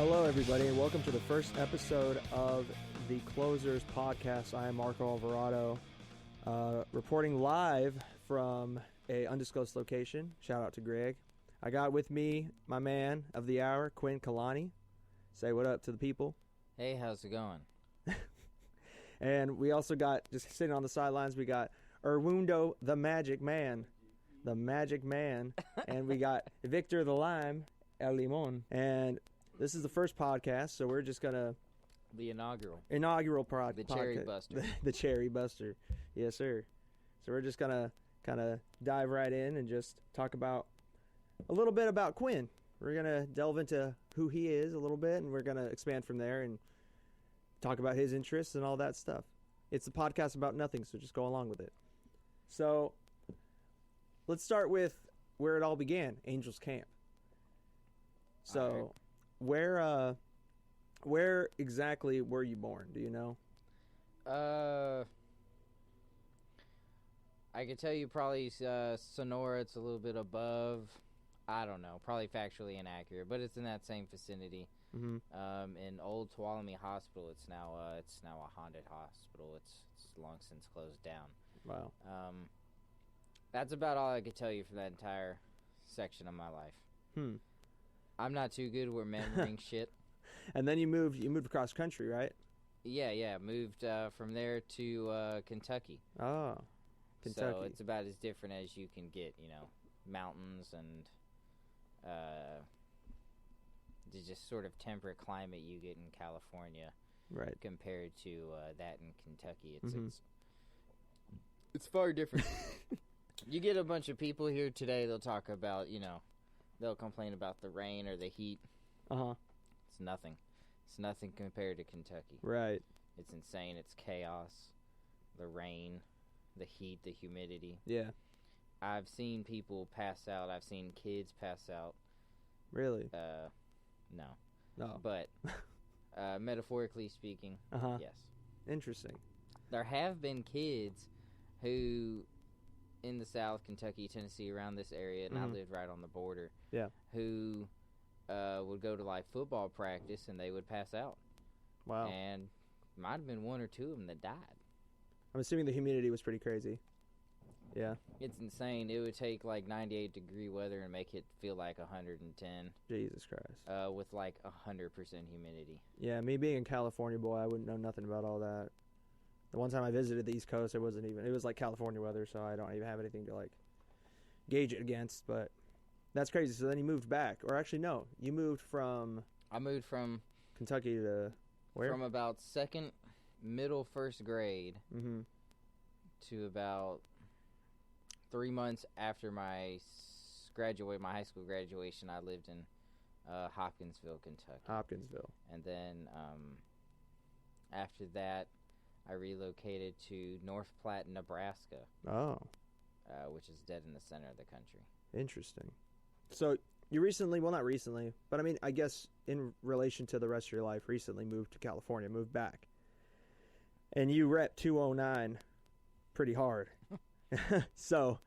Hello, everybody, and welcome to the first episode of the Closers podcast. I am Mark Ruffalo, reporting live from a undisclosed location. Shout out to Greg. I got with me my man of the hour, Quinn. Say what up to the people. Hey, how's it going? And we also got, just sitting on the sidelines, we got Erwundo, the Magic Man. And we got Victor the Lime, El Limon. And this is the first podcast, so we're just going to... The inaugural podcast. The Cherry Buster. The Cherry Buster. Yes, sir. So we're just going to kind of dive right in and just talk about a little bit about Quinn. We're going to delve into who he is a little bit, and we're going to expand from there and talk about his interests and all that stuff. It's a podcast about nothing, so just go along with it. So let's start with where it all began, Angels Camp. So where exactly were you born? Do you know? I could tell you probably Sonora. It's a little bit above. I don't know. Probably factually inaccurate, but it's in that same vicinity. Mm-hmm. In Old Tuolumne Hospital, it's now a haunted hospital. It's long since closed down. Wow. That's about all I could tell you for that entire section of my life. I'm not too good with remembering shit. And then you moved across country, right? Yeah. Moved from there to Kentucky. Oh, Kentucky. So it's about as different as you can get, mountains and the just sort of temperate climate you get in California, right? Compared to that in Kentucky, it's Mm-hmm. far different. You get a bunch of people here today. They'll talk about, they'll complain about the rain or the heat. It's nothing. It's nothing compared to Kentucky. Right. It's insane. It's chaos. The rain, the heat, the humidity. Yeah. I've seen people pass out. I've seen kids pass out. Really? No. But metaphorically speaking, yes. Interesting. There have been kids who, in the South, Kentucky, Tennessee, around this area, and I lived right on the border, who would go to, football practice, and they would pass out. Wow. And might have been one or two of them that died. I'm assuming the humidity was pretty crazy. Yeah. It's insane. It would take 98-degree weather and make it feel like 110. Jesus Christ. With 100% humidity. Yeah, me being a California boy, I wouldn't know nothing about all that. The one time I visited the East Coast, it was California weather, so I don't even have anything to gauge it against, but that's crazy. So then you moved back, or actually no, you moved from... I moved from... Kentucky to where? From about first grade to about 3 months after my high school graduation. I lived in Hopkinsville, Kentucky. And then after that, I relocated to North Platte, Nebraska. Oh. Which is dead in the center of the country. Interesting. So you recently, well, not recently, but I guess in relation to the rest of your life, recently moved to California, moved back. And you rep 209 pretty hard. So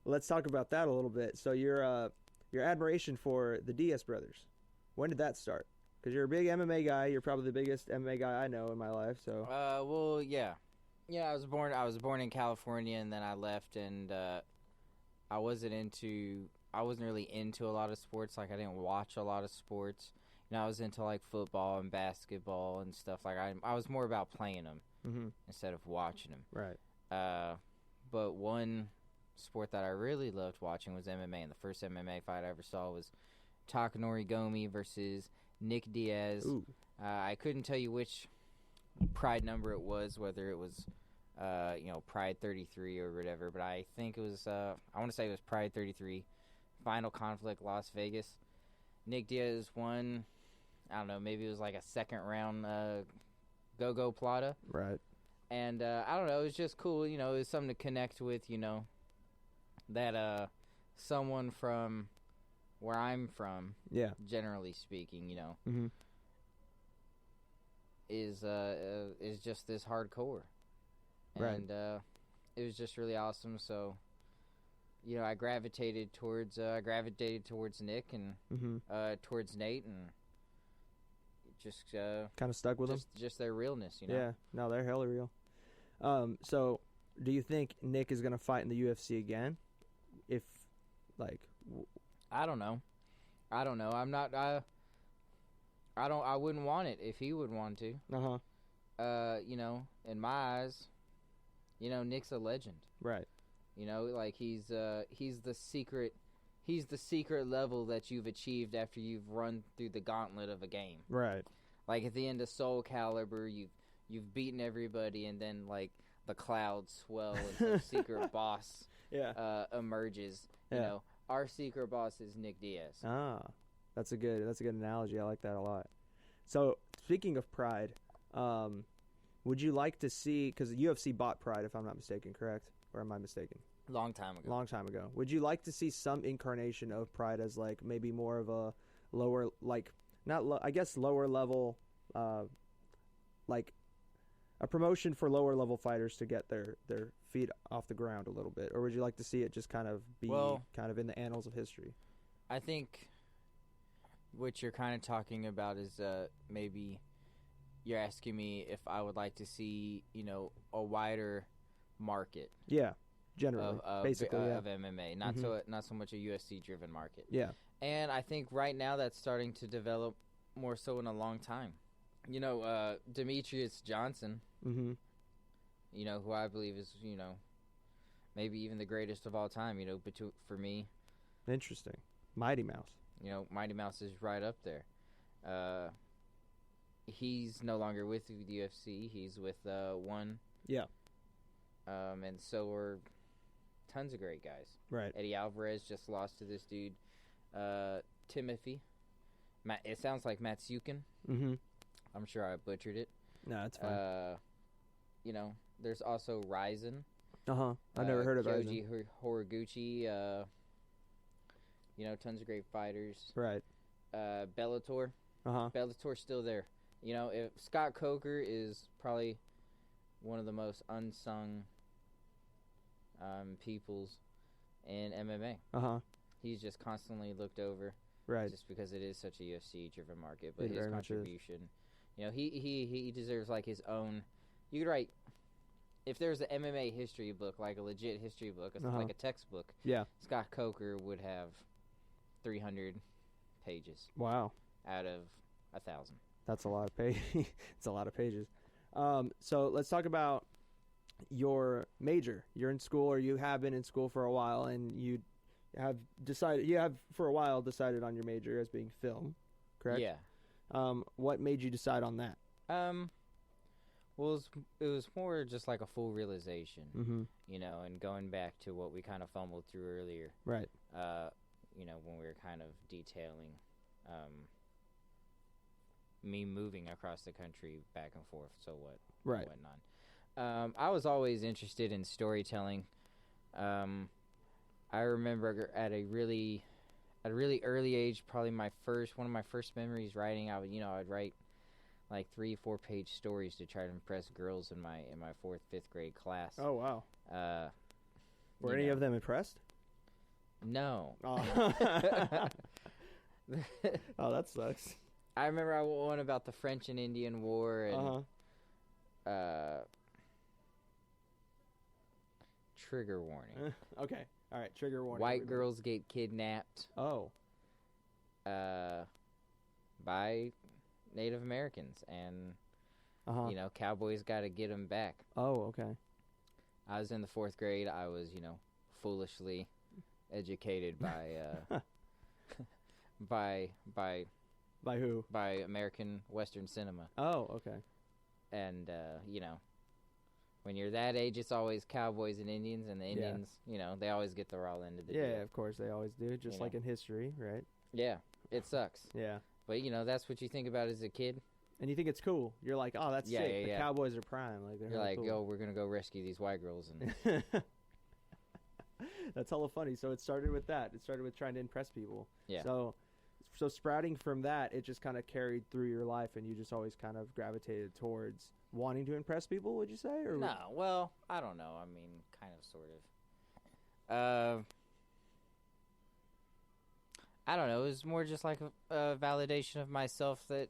let's talk about that a little bit. So your admiration for the Diaz brothers, when did that start? Because you're a big MMA guy. You're probably the biggest MMA guy I know in my life. So. Well, yeah. Yeah, I was born in California, and then I left, and I wasn't really into a lot of sports. I didn't watch a lot of sports. I was into football and basketball and stuff. I was more about playing them instead of watching them. Right. But one sport that I really loved watching was MMA, and the first MMA fight I ever saw was Takanori Gomi versus Nick Diaz. Ooh. I couldn't tell you which Pride number it was, whether it was Pride 33 or whatever, but I think it was I want to say it was Pride 33, Final Conflict, Las Vegas. Nick Diaz won. I don't know, maybe it was a second round go plata. Right. And I don't know, it was just cool, it was something to connect with, that someone from where I'm from, generally speaking, is just this hardcore. Right. And it was just really awesome. So, I gravitated towards Nick and towards Nate, and just kind of stuck with them. Just their realness, you know. Yeah, no, they're hella real. So do you think Nick is gonna fight in the UFC again? If like, I don't know. I'm not. I wouldn't want it if he would want to. You know, in my eyes, you know, Nick's a legend. Right. You know, like he's the secret level that you've achieved after you've run through the gauntlet of a game. Right. Like at the end of Soul Calibur, you've beaten everybody, and then like the clouds swell and some secret boss emerges. You know, our secret boss is Nick Diaz. Ah, that's a good analogy. I like that a lot. So speaking of Pride, would you like to see, because UFC bought Pride, if I'm not mistaken, correct? Or am I mistaken? Long time ago. Would you like to see some incarnation of Pride as like maybe more of a lower, like lower level, like a promotion for lower level fighters to get their feet off the ground a little bit? Or would you like to see it just kind of be kind of in the annals of history? I think what you're kind of talking about is maybe you're asking me if I would like to see, you know, a wider market. Yeah, generally, basically, of MMA, not so much a UFC driven market. Yeah, and I think right now that's starting to develop more so in a long time. You know, Demetrius Johnson, you know, who I believe is, you know, maybe even the greatest of all time. You know, for me, interesting. Mighty Mouse. You know, Mighty Mouse is right up there. He's no longer with the UFC. He's with One. Yeah. And so are tons of great guys. Right. Eddie Alvarez just lost to this dude, Timothy. It sounds like Matsukin. I'm sure I butchered it. No, it's fine. You know, there's also Ryzen. I've never heard of Kyoji Ryzen. Horiguchi. You know, tons of great fighters. Right. Bellator. Bellator's still there. You know, if Scott Coker is probably one of the most unsung peoples in MMA. He's just constantly looked over. Right. Just because it is such a UFC-driven market, but his contribution, you know, he deserves like his own. You could write, if there's an MMA history book, like a legit history book, like a textbook. Yeah. Scott Coker would have 300 pages. Wow. Out of 1,000. That's a lot of pages. It's a lot of pages. So let's talk about your major. You're in school, or you have been in school for a while, and you have for a while decided on your major as being film, correct? Yeah. What made you decide on that? Well, it was more just like a full realization, you know, and going back to what we kind of fumbled through earlier. Right. You know, when we were kind of detailing me moving across the country back and forth, so what, right, and whatnot. I was always interested in storytelling. I remember at a really early age, probably one of my first memories writing. I'd write like 3-4 page stories to try to impress girls in my 4th, 5th grade class. Oh wow! Were any know. of them impressed? No. Oh. Oh, that sucks. I remember I wrote one about the French and Indian War and trigger warning. Okay. All right, trigger warning. White girls get kidnapped. Oh. By Native Americans, and you know, cowboys got to get them back. Oh, okay. I was in the 4th grade. I was, you know, foolishly educated by by who? By American Western cinema. Oh, okay. And you know, when you're that age, it's always cowboys and Indians, and the Indians, you know, they always get the raw end of the deal. Yeah, of course they always do, just like in history, right? Yeah, it sucks. Yeah. But, you know, that's what you think about as a kid. And you think it's cool. You're like, oh, that's sick. Yeah, the Cowboys are prime. Like, you're like, cool. we're going to go rescue these white girls. And that's hella funny. So it started with that. It started with trying to impress people. Yeah. So sprouting from that, it just kind of carried through your life, and you just always kind of gravitated towards wanting to impress people, would you say? Or no, well, I don't know. I mean, kind of, sort of. I don't know. It was more just like a validation of myself that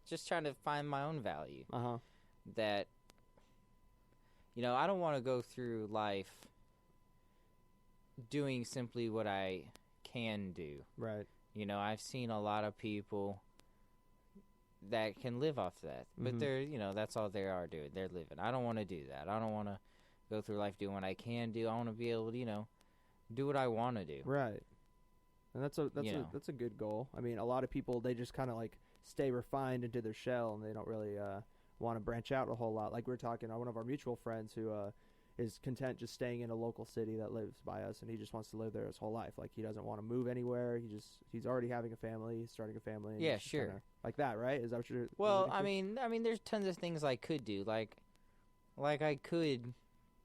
just trying to find my own value. That, you know, I don't want to go through life doing simply what I can do. Right. You know, I've seen a lot of people that can live off that, but they're, you know, that's all they are doing. They're living. I don't want to do that. I don't want to go through life doing what I can do. I want to be able to, you know, do what I want to do. Right. And that's a good goal. I mean, a lot of people, they just kind of like stay refined into their shell, and they don't really want to branch out a whole lot. Like we're talking, one of our mutual friends who is content just staying in a local city that lives by us, and he just wants to live there his whole life. Like he doesn't want to move anywhere. He's already having a family. He's starting a family. And yeah, sure. Like that, right? Is that what you're? Well, I mean, there's tons of things I could do. Like I could,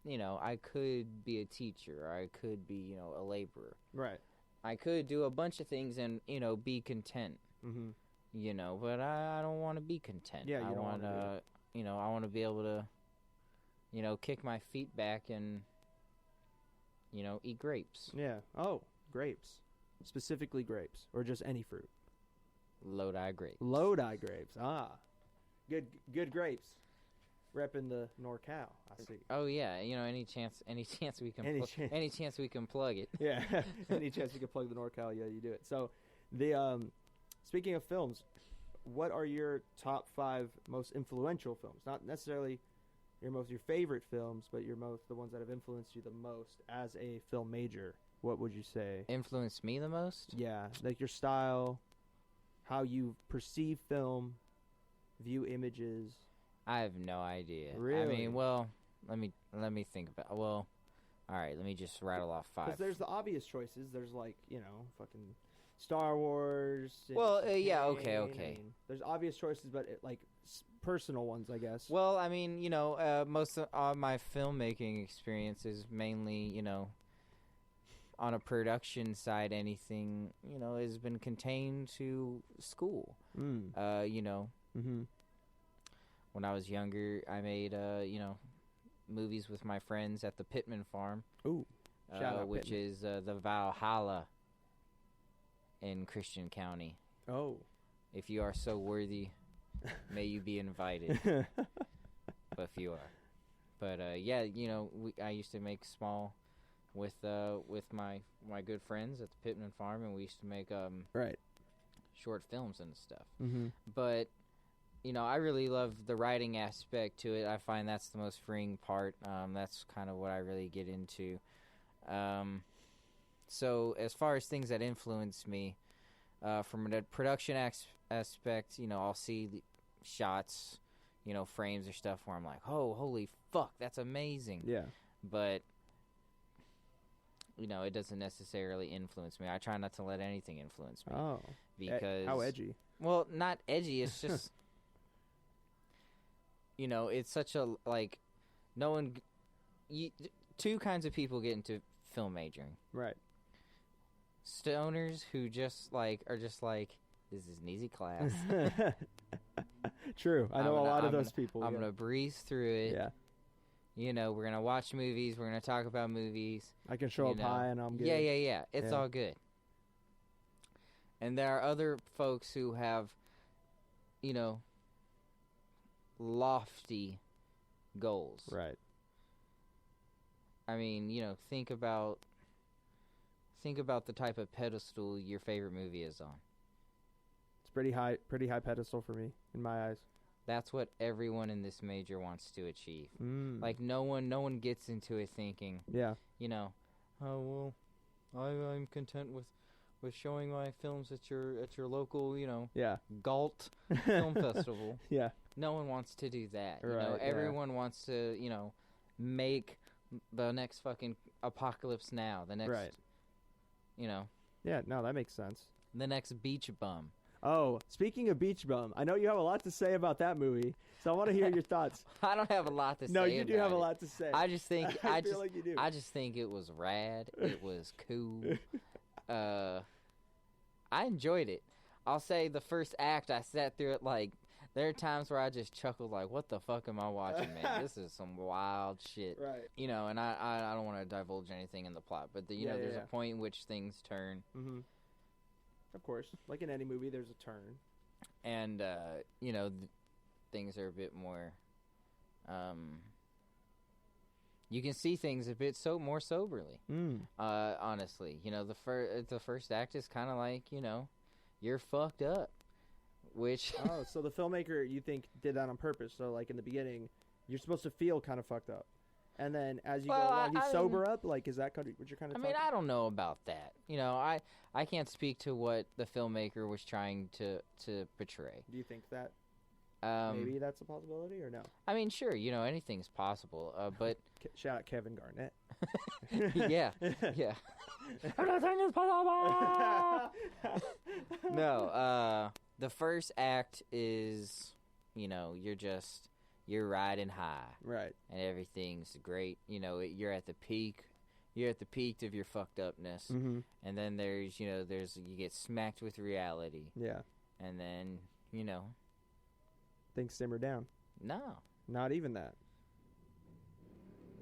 you know, I could be a teacher. Or I could be, you know, a laborer. Right. I could do a bunch of things and, you know, be content. You know, but I don't want to be content. Yeah, I want to, you know, I want to be able to, you know, kick my feet back and, you know, eat grapes. Yeah. Oh, grapes. Specifically grapes, or just any fruit. Lodi grapes. Lodi grapes. Ah, good grapes. Repping the NorCal. I see. Oh yeah, you know, any chance we can any chance we can plug it. Yeah, any chance we can plug the NorCal, yeah, you do it. So, the speaking of films, what are your top 5 most influential films? Not necessarily your favorite films, but the ones that have influenced you the most as a film major. What would you say influenced me the most? Yeah, like your style, how you perceive film, view images. I have no idea. Really? I mean, well, let me think about. Well, all right, let me just rattle off 5. Because there's the obvious choices. There's like, you know, fucking Star Wars. Well, yeah, okay. I mean, there's obvious choices, but like personal ones, I guess. Well, I mean, you know, most of my filmmaking experience is mainly, you know, on a production side. Anything, you know, has been contained to school. You know. When I was younger, I made, you know, movies with my friends at the Pittman Farm. Ooh, shout out which Pittman. is the Valhalla in Christian County. Oh. If you are so worthy, may you be invited. But few are. But, yeah, you know, I used to make small with my good friends at the Pittman Farm, and we used to make right. short films and stuff. But... You know, I really love the writing aspect to it. I find that's the most freeing part. That's kind of what I really get into. So as far as things that influence me, from a production aspect, you know, I'll see the shots, you know, frames or stuff where I'm like, oh, holy fuck, that's amazing. Yeah. But, you know, it doesn't necessarily influence me. I try not to let anything influence me. Oh. Because... How edgy? Well, not edgy. It's just... You know, it's such a, like, no one... two kinds of people get into film majoring. Right. Stoners who just, like, are just like, this is an easy class. True. I know a lot of those people. I'm going to breeze through it. Yeah. You know, we're going to watch movies. We're going to talk about movies. I can show up high and I'm good. Yeah. It's all good. And there are other folks who have, you know... lofty goals. Right. I mean, you know, think about the type of pedestal your favorite movie is on. It's pretty high pedestal for me in my eyes. That's what everyone in this major wants to achieve. Like no one gets into it thinking, you know, oh well, I'm content with showing my films at your local, you know, GoT film festival. Yeah. No one wants to do that. Right, you know, everyone wants to, you know, make the next fucking Apocalypse Now. The next, you know. Yeah, no, that makes sense. The next Beach Bum. Oh, speaking of Beach Bum, I know you have a lot to say about that movie, so I want to hear your thoughts. I don't have a lot to say. No, you do have a lot to say. I just think I feel like you do. I just think it was rad. It was cool. I enjoyed it. I'll say the first act, I sat through it like. There are times where I just chuckled like, what the fuck am I watching, man? This is some wild shit. Right. You know, and I don't want to divulge anything in the plot, but, you know, there's a point in which things turn. Of course, like in any movie, there's a turn. And things are a bit more. You can see things a bit more soberly. Honestly, the first act is kind of like you're fucked up, which so the filmmaker you think did that on purpose. So like in the beginning, you're supposed to feel kind of fucked up, and then as you go along, you sober up. Like, is that what you're kind of? I don't know about that. I can't speak to what the filmmaker was trying to portray. Do you think that? Maybe that's a possibility, or no? I mean, sure, anything's possible, but... Shout out Kevin Garnett. yeah. Everything is possible! No, the first act is, you're riding high. Right. And everything's great. You're at the peak. You're at the peak of your fucked upness. Mm-hmm. And then there's you get smacked with reality. Yeah. And then, things simmer down. No. Not even that.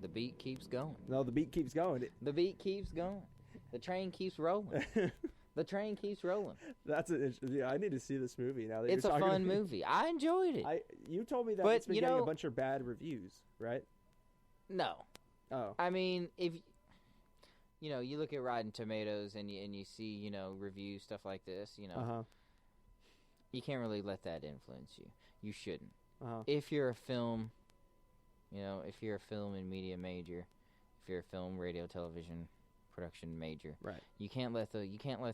The beat keeps going. No, the beat keeps going. The beat keeps going. The train keeps rolling. The train keeps rolling. I need to see this movie now. That it's a fun movie. I enjoyed it. You told me that it's been getting a bunch of bad reviews, right? No. Oh. I mean, if you look at Rotten Tomatoes and you see reviews, stuff like this, you can't really let that influence you. You shouldn't. Uh-huh. If you're a film, if you're a film and media major, if you're a film, radio, television production major, right? You can't let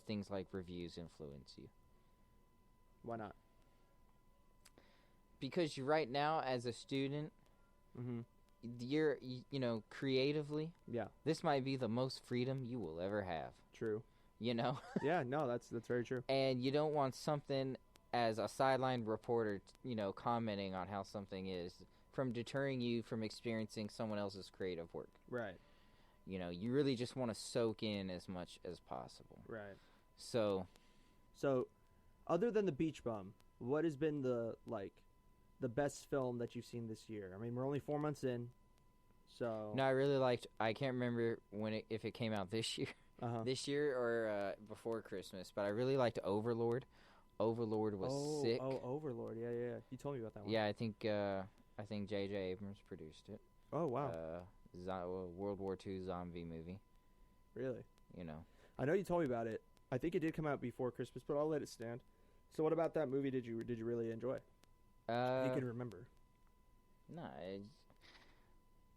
things like reviews influence you. Why not? Because right now, as a student, you're creatively, this might be the most freedom you will ever have. True. Yeah, no, that's very true. And you don't want something as a sideline reporter, commenting on how something is from deterring you from experiencing someone else's creative work. Right. You really just want to soak in as much as possible. Right. So, other than The Beach Bum, what has been the best film that you've seen this year? I mean, we're only 4 months in, so. No, I really liked. I can't remember if it came out this year, this year or before Christmas, but I really liked Overlord. Overlord was sick. Oh, Overlord, yeah. You told me about that one. Yeah, I think J.J. Abrams produced it. Oh wow. World War II zombie movie. Really? I know you told me about it. I think it did come out before Christmas, but I'll let it stand. So what about that movie? Did you really enjoy? You can remember. No,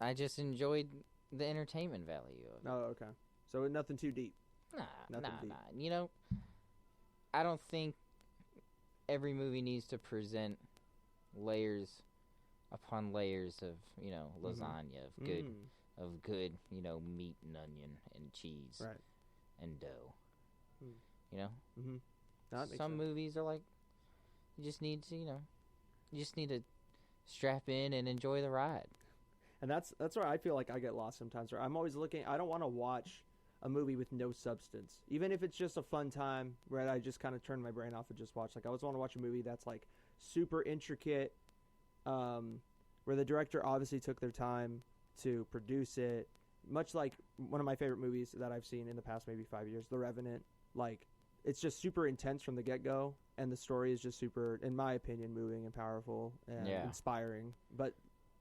I just enjoyed the entertainment value of it. Oh, okay. So nothing too deep. Nah. I don't think every movie needs to present layers upon layers of lasagna of good meat and onion and cheese, right, and dough. Some sense. Movies are like you just need to strap in and enjoy the ride. And that's where I feel like I get lost sometimes. Where I'm always looking. I don't want to watch a movie with no substance, even if it's just a fun time where I just kind of turn my brain off and just watch. Like I always want to watch a movie that's like super intricate, where the director obviously took their time to produce it. Much like one of my favorite movies that I've seen in the past maybe 5 years, The Revenant. Like it's just super intense from the get-go, and the story is just super, in my opinion, moving and powerful and inspiring. But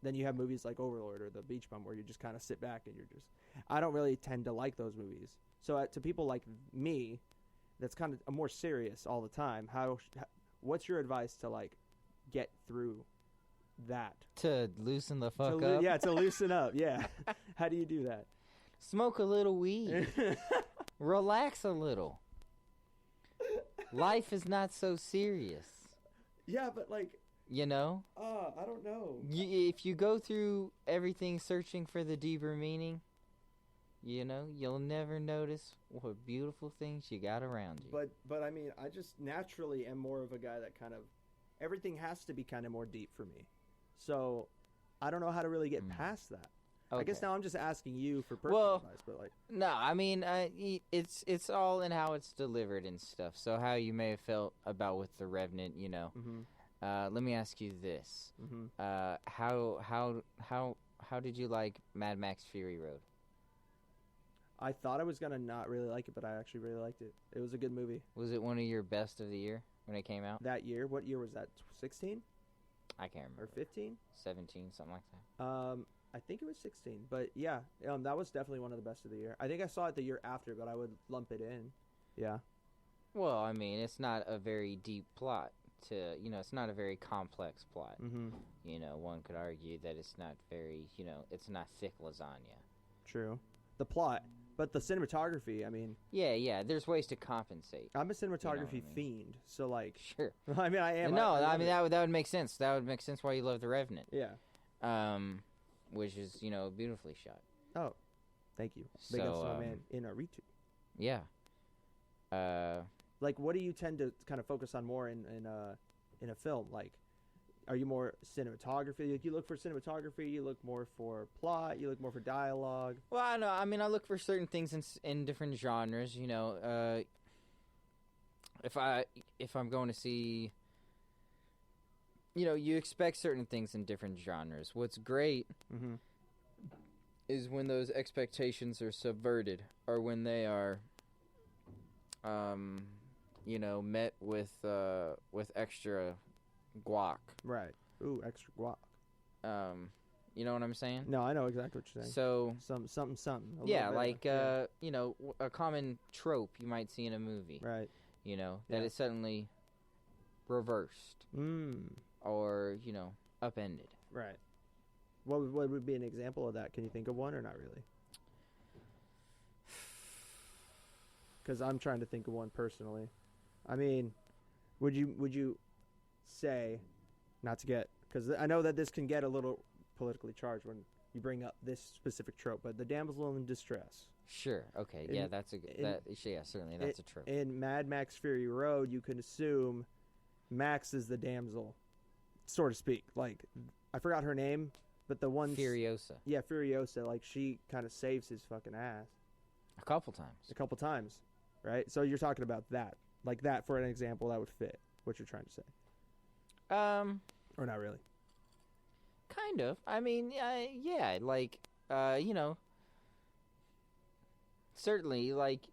then you have movies like Overlord or The Beach Bum where you just kind of sit back and you're just... I don't really tend to like those movies. So to people like me, that's kind of more serious all the time, what's your advice to like get through that? To loosen the fuck up? Yeah, to loosen up, yeah. How do you do that? Smoke a little weed. Relax a little. Life is not so serious. Yeah, but like... I don't know. If you go through everything searching for the deeper meaning, you'll never notice what beautiful things you got around you. But I mean, I just naturally am more of a guy that kind of, everything has to be kind of more deep for me. So I don't know how to really get past that. Okay. I guess now I'm just asking you for personal advice, but like... No, I mean, it's all in how it's delivered and stuff. So how you may have felt about with The Revenant, let me ask you this: how did you like Mad Max Fury Road? I thought I was gonna not really like it, but I actually really liked it. It was a good movie. Was it one of your best of the year when it came out? That year, what year was that? 16 I can't remember. or 15? 17, something like that. I think it was 16. But yeah, that was definitely one of the best of the year. I think I saw it the year after, but I would lump it in. Yeah. Well, I mean, it's not a very deep plot. It's not a very complex plot. Mm-hmm. One could argue that it's not very, it's not thick lasagna. True. The plot, but the cinematography. I mean. Yeah. There's ways to compensate. I'm a cinematography fiend, so like. Sure. I mean, I am. No, I mean that would make sense. That would make sense why you love The Revenant. Yeah. Which is beautifully shot. Oh, thank you. Big ups to my man Inaritu. Yeah. Like, what do you tend to kind of focus on more in a film? Like, are you more cinematography? Like, you look for cinematography. You look more for plot. You look more for dialogue. Well, I know. I mean, I look for certain things in different genres. If I'm going to see, you expect certain things in different genres. What's great is when those expectations are subverted, or when they are, met with extra guac. Right. Ooh, extra guac. You know what I'm saying? No, I know exactly what you're saying. So something. Yeah, like a common trope you might see in a movie. Right. That is suddenly reversed. Or upended. Right. What would be an example of that? Can you think of one or not really? Because I'm trying to think of one personally. I mean, would you say, not to get, because I know that this can get a little politically charged when you bring up this specific trope, but the damsel in distress. Sure. Okay. Yeah, that's a good. Certainly that's a trope. In Mad Max Fury Road, you can assume Max is the damsel, so to speak. Like, I forgot her name, but the one Furiosa. Yeah, Furiosa. Like, she kind of saves his fucking ass. A couple times. Right? So you're talking about that. Like that, for an example, that would fit what you're trying to say. Or not really. Kind of. I mean, yeah, like, certainly, like,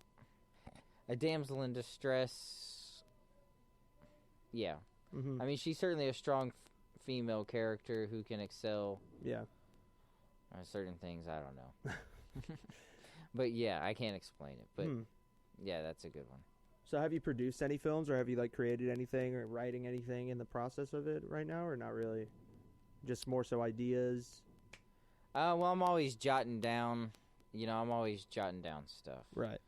a damsel in distress, yeah. Mm-hmm. I mean, she's certainly a strong female character who can excel. Yeah. Certain things, I don't know. But, yeah, I can't explain it. But, yeah, that's a good one. So have you produced any films, or have you, like, created anything or writing anything in the process of it right now, or not really? Just more so ideas? Well, I'm always jotting down, stuff. Right.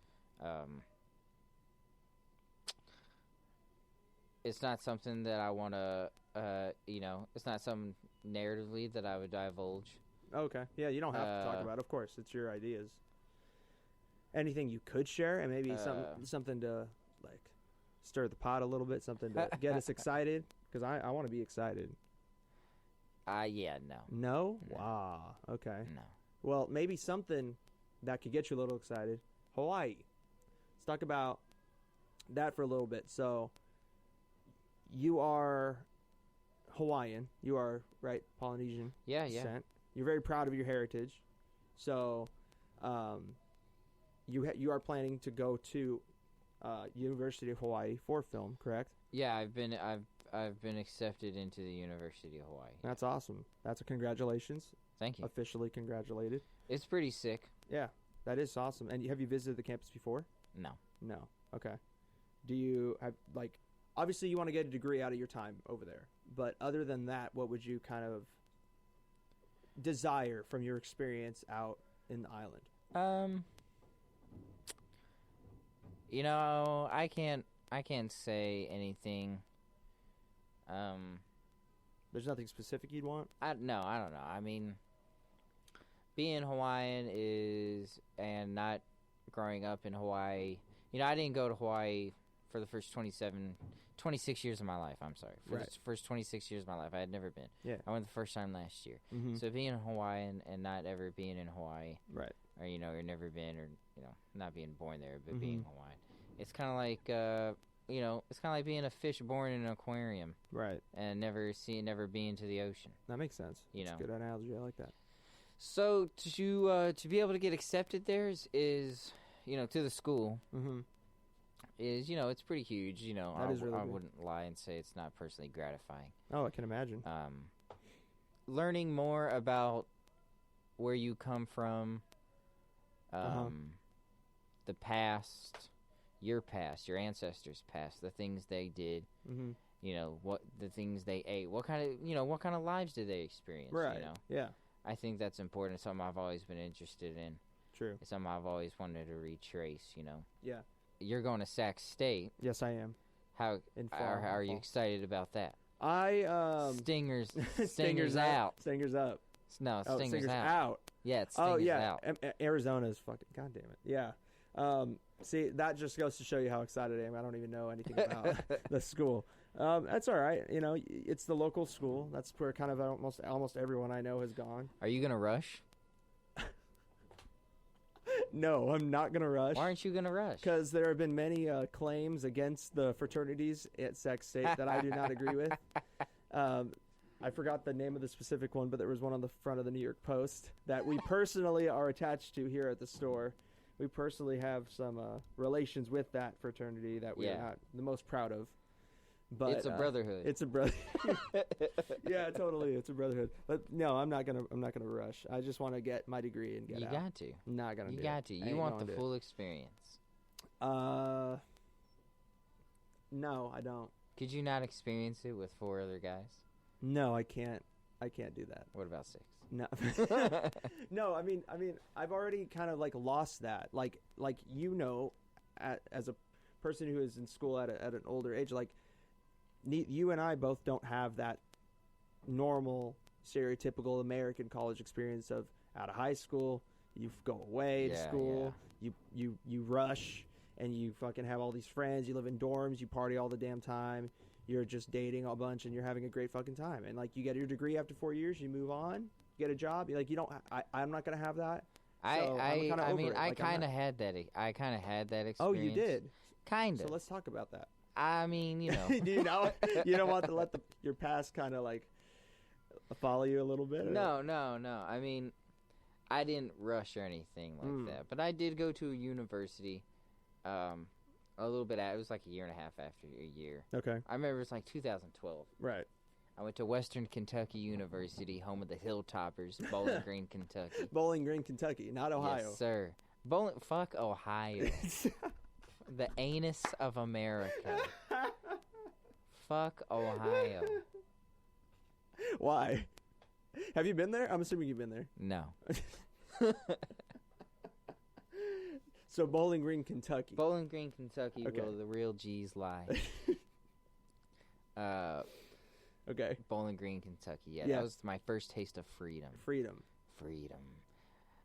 It's not something that I want to, it's not something narratively that I would divulge. Okay. Yeah, you don't have to talk about it. Of course, it's your ideas. Anything you could share, and maybe something to, like, stir the pot a little bit, something to get us excited? Because I want to be excited. Yeah, no. No? No. Wow. Okay. No. Well, maybe something that could get you a little excited. Hawaii. Let's talk about that for a little bit. So, you are Hawaiian. You are, right, Polynesian descent. You're very proud of your heritage. So, you are planning to go to University of Hawaii for film, correct? Yeah, I've been accepted into the University of Hawaii. That's awesome. That's a congratulations. Thank you. Officially congratulated. It's pretty sick. Yeah, that is awesome. And have you visited the campus before? No. No. Okay. Do you have, like, obviously you want to get a degree out of your time over there, but other than that, what would you kind of desire from your experience out in the island? I can't say anything. There's nothing specific you'd want? No, I don't know. I mean, being Hawaiian and not growing up in Hawaii, I didn't go to Hawaii for the first 26 years of my life. I'm sorry. For the first 26 years of my life, I had never been. Yeah. I went the first time last year. Mm-hmm. So being Hawaiian and not ever being in Hawaii. Right. Or, you've never been, or, not being born there, but being Hawaiian. It's kind of like, it's kind of like being a fish born in an aquarium. Right. And never being to the ocean. That makes sense. That's a good analogy. I like that. So to be able to get accepted there is to the school Mm-hmm. is it's pretty huge. That is really I big. wouldn't lie and say it's not personally gratifying. Oh, I can imagine. Learning more about where you come from, the past, your ancestors' past, the things they did, Mm-hmm. What the things they ate, what kind of lives did they experience, Right. Yeah. I think that's important. It's something I've always been interested in. True. It's something I've always wanted to retrace, Yeah. You're going to Sac State. Yes, I am. How are you fall. excited about that? I Stingers Stingers out. Stingers up. No, Oh, Stingers Stingers out. out. Yeah, it's Stingers out. Arizona's fucking goddamn it. Yeah. See, that just goes to show you how excited I am. I don't even know anything about the school. That's all right. It's the local school. That's where kind of almost everyone I know has gone. Are you gonna rush? No, I'm not gonna rush. Why aren't you gonna rush? Because there have been many claims against the fraternities at Sac State that I do not agree with. I forgot the name of the specific one, but there was one on the front of the New York Post that we personally are attached to here at the store. We personally have some relations with that fraternity that we are not the most proud of. But it's a brotherhood. It's a brother. Yeah, totally. It's a brotherhood. But no, I'm not gonna rush. I just want to get my degree and get out. You got to. I'm not gonna. You got to. You want the full experience. No, I don't. Could you not experience it with 4 other guys? No, I can't. I can't do that. What about 6? No. No, I mean, I've already kind of like lost that. Like as a person who is in school at an older age, like you and I both don't have that normal, stereotypical American college experience of out of high school, you go away to school, you rush, and you fucking have all these friends. You live in dorms, you party all the damn time. You're just dating a bunch, and you're having a great fucking time. And like you get your degree after 4 years, you move on, get a job. You're like, you don't. I'm not gonna have that. I kind of had that. I kind of had that experience. Oh, you did. Kind of. So let's talk about that. I mean, Do you know? You don't want to let your past kind of like follow you a little bit? Or? No. I mean, I didn't rush or anything like that. But I did go to a university a little bit. It was like a year and a half after a year. Okay. I remember it was like 2012. Right. I went to Western Kentucky University, home of the Hilltoppers, Bowling Green, Kentucky. Bowling Green, Kentucky, not Ohio. Yes, sir. Fuck Ohio. The anus of America. Fuck Ohio. Why? Have you been there? I'm assuming you've been there. No. So Bowling Green, Kentucky. Bowling Green, Kentucky, Okay. where the real G's lie. Okay. Bowling Green, Kentucky. Yeah, Yeah. that was my first taste of freedom. Freedom.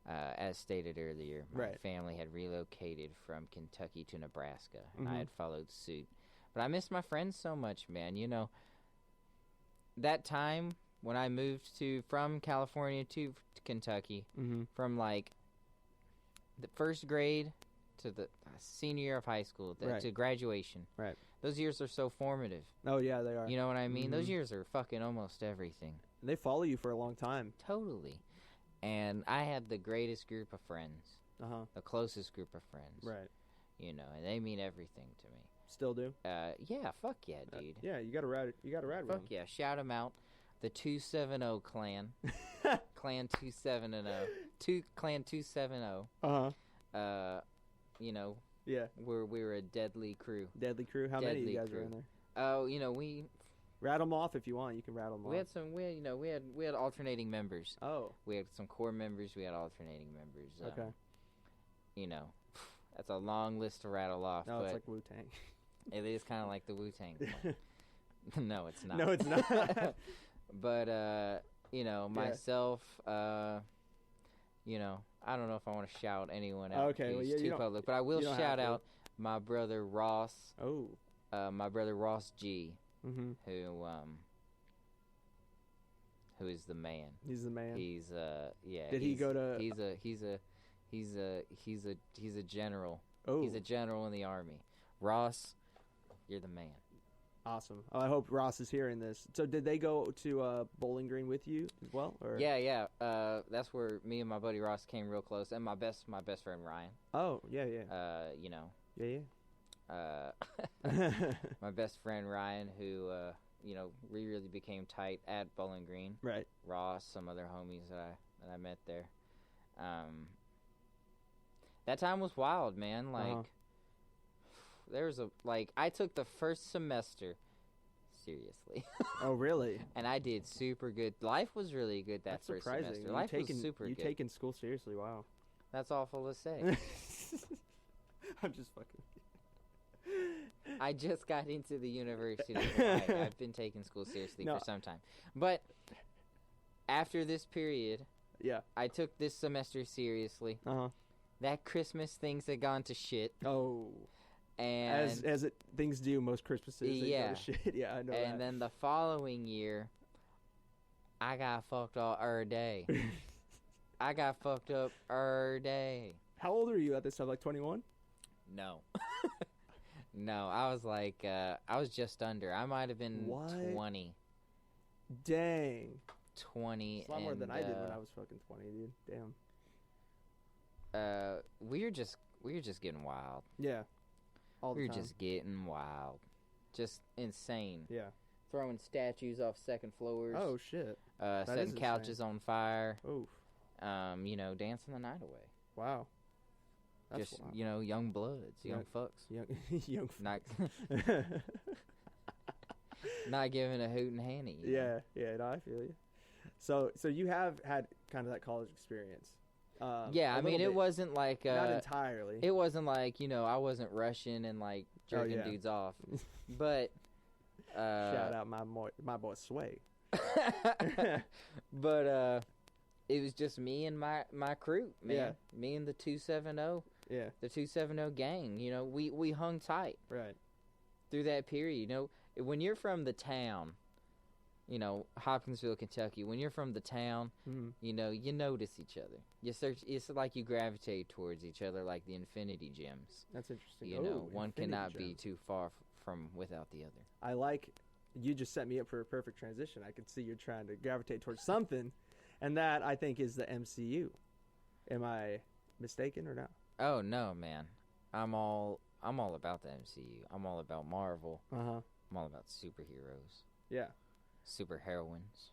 As stated earlier, my Right. family had relocated from Kentucky to Nebraska, and I Mhm. had followed suit. But I miss my friends so much, man. That time when I moved from California to Kentucky, Mm-hmm. from like the first grade to the senior year of high school Right. to graduation. Right. Those years are so formative. Oh yeah, they are. You know what I mean? Those Mhm. years are fucking almost everything. They follow you for a long time. Totally. And I had the greatest group of friends, the closest group of friends. Right. And they mean everything to me. Still do. Yeah, fuck yeah, dude. Yeah, you got to ride. You got to ride with Fuck yeah, shout them out. The 270 clan. Clan 270. Clan 270. Yeah. We were a deadly crew. Deadly crew. How many of you Deadly guys were crew. in there? Oh, we Rattle them off if you want. You can rattle them we off. had we had alternating members. Oh. We had some core members. We had alternating members. Okay. That's a long list to rattle off. No, but it's like Wu-Tang. it is kind of like the Wu-Tang. No, it's not. No, it's not. But myself. I don't know if I want to shout anyone out. Okay, well, who's you too don't- public, but I will you don't shout have to. out my brother Ross. Oh. My brother Ross G. Mm-hmm. Who is the man. He's the man. He's Did he go to? He's a general. Oh. He's a general in the army. Ross, you're the man. Awesome. Oh, I hope Ross is hearing this. So did they go to Bowling Green with you as well? Or? Yeah. That's where me and my buddy Ross came real close, and my best friend Ryan. Oh, yeah. You know. Yeah. My best friend Ryan, who we really became tight at Bowling Green. Right. Ross, some other homies that I met there. That time was wild, man. Like, there was I took the first semester seriously. Oh, really? And I did super good. Life was really good That's first surprising. semester. Life was super good. You taking school seriously? Wow. That's awful to say. I'm just fucking. I just got into the university. I've been taking school seriously for some time. But after this period, I took this semester seriously. That Christmas, things had gone to shit. Oh. And things do most Christmases. They go to shit. Yeah, I know that. And then the following year, I got fucked all day. I got fucked up day. How old are you at this time? Like 21? No. No, I was I was just under. I might have been 20. Dang. 20. It's a lot more than I did when I was fucking 20, dude. Damn. We were just getting wild. Yeah. All the time. We were just getting wild. Just insane. Yeah. Throwing statues off second floors. Oh, shit. Setting couches on fire. Oof. Dancing the night away. Wow. That's just, wild. Young bloods, young fucks. Young not, not giving a hoot and hanny. Yeah, no, I feel you. So you have had kind of that college experience. Yeah, I mean, it wasn't like... not entirely. It wasn't like, I wasn't rushing and, jerking dudes off. But... shout out my boy Sway. But, it was just me and my crew, man. Yeah. Me and the 270. Yeah. The 270 gang. We hung tight. Right. Through that period. When you're from the town... Hopkinsville, Kentucky. When you're from the town, you notice each other. It's like you gravitate towards each other like the Infinity Gems. That's interesting. One cannot be too far from without the other. You just set me up for a perfect transition. I can see you're trying to gravitate towards something, and that, I think, is the MCU. Am I mistaken or not? Oh, no, man. I'm all about the MCU. I'm all about Marvel. Uh-huh. I'm all about superheroes. Yeah. Super heroines.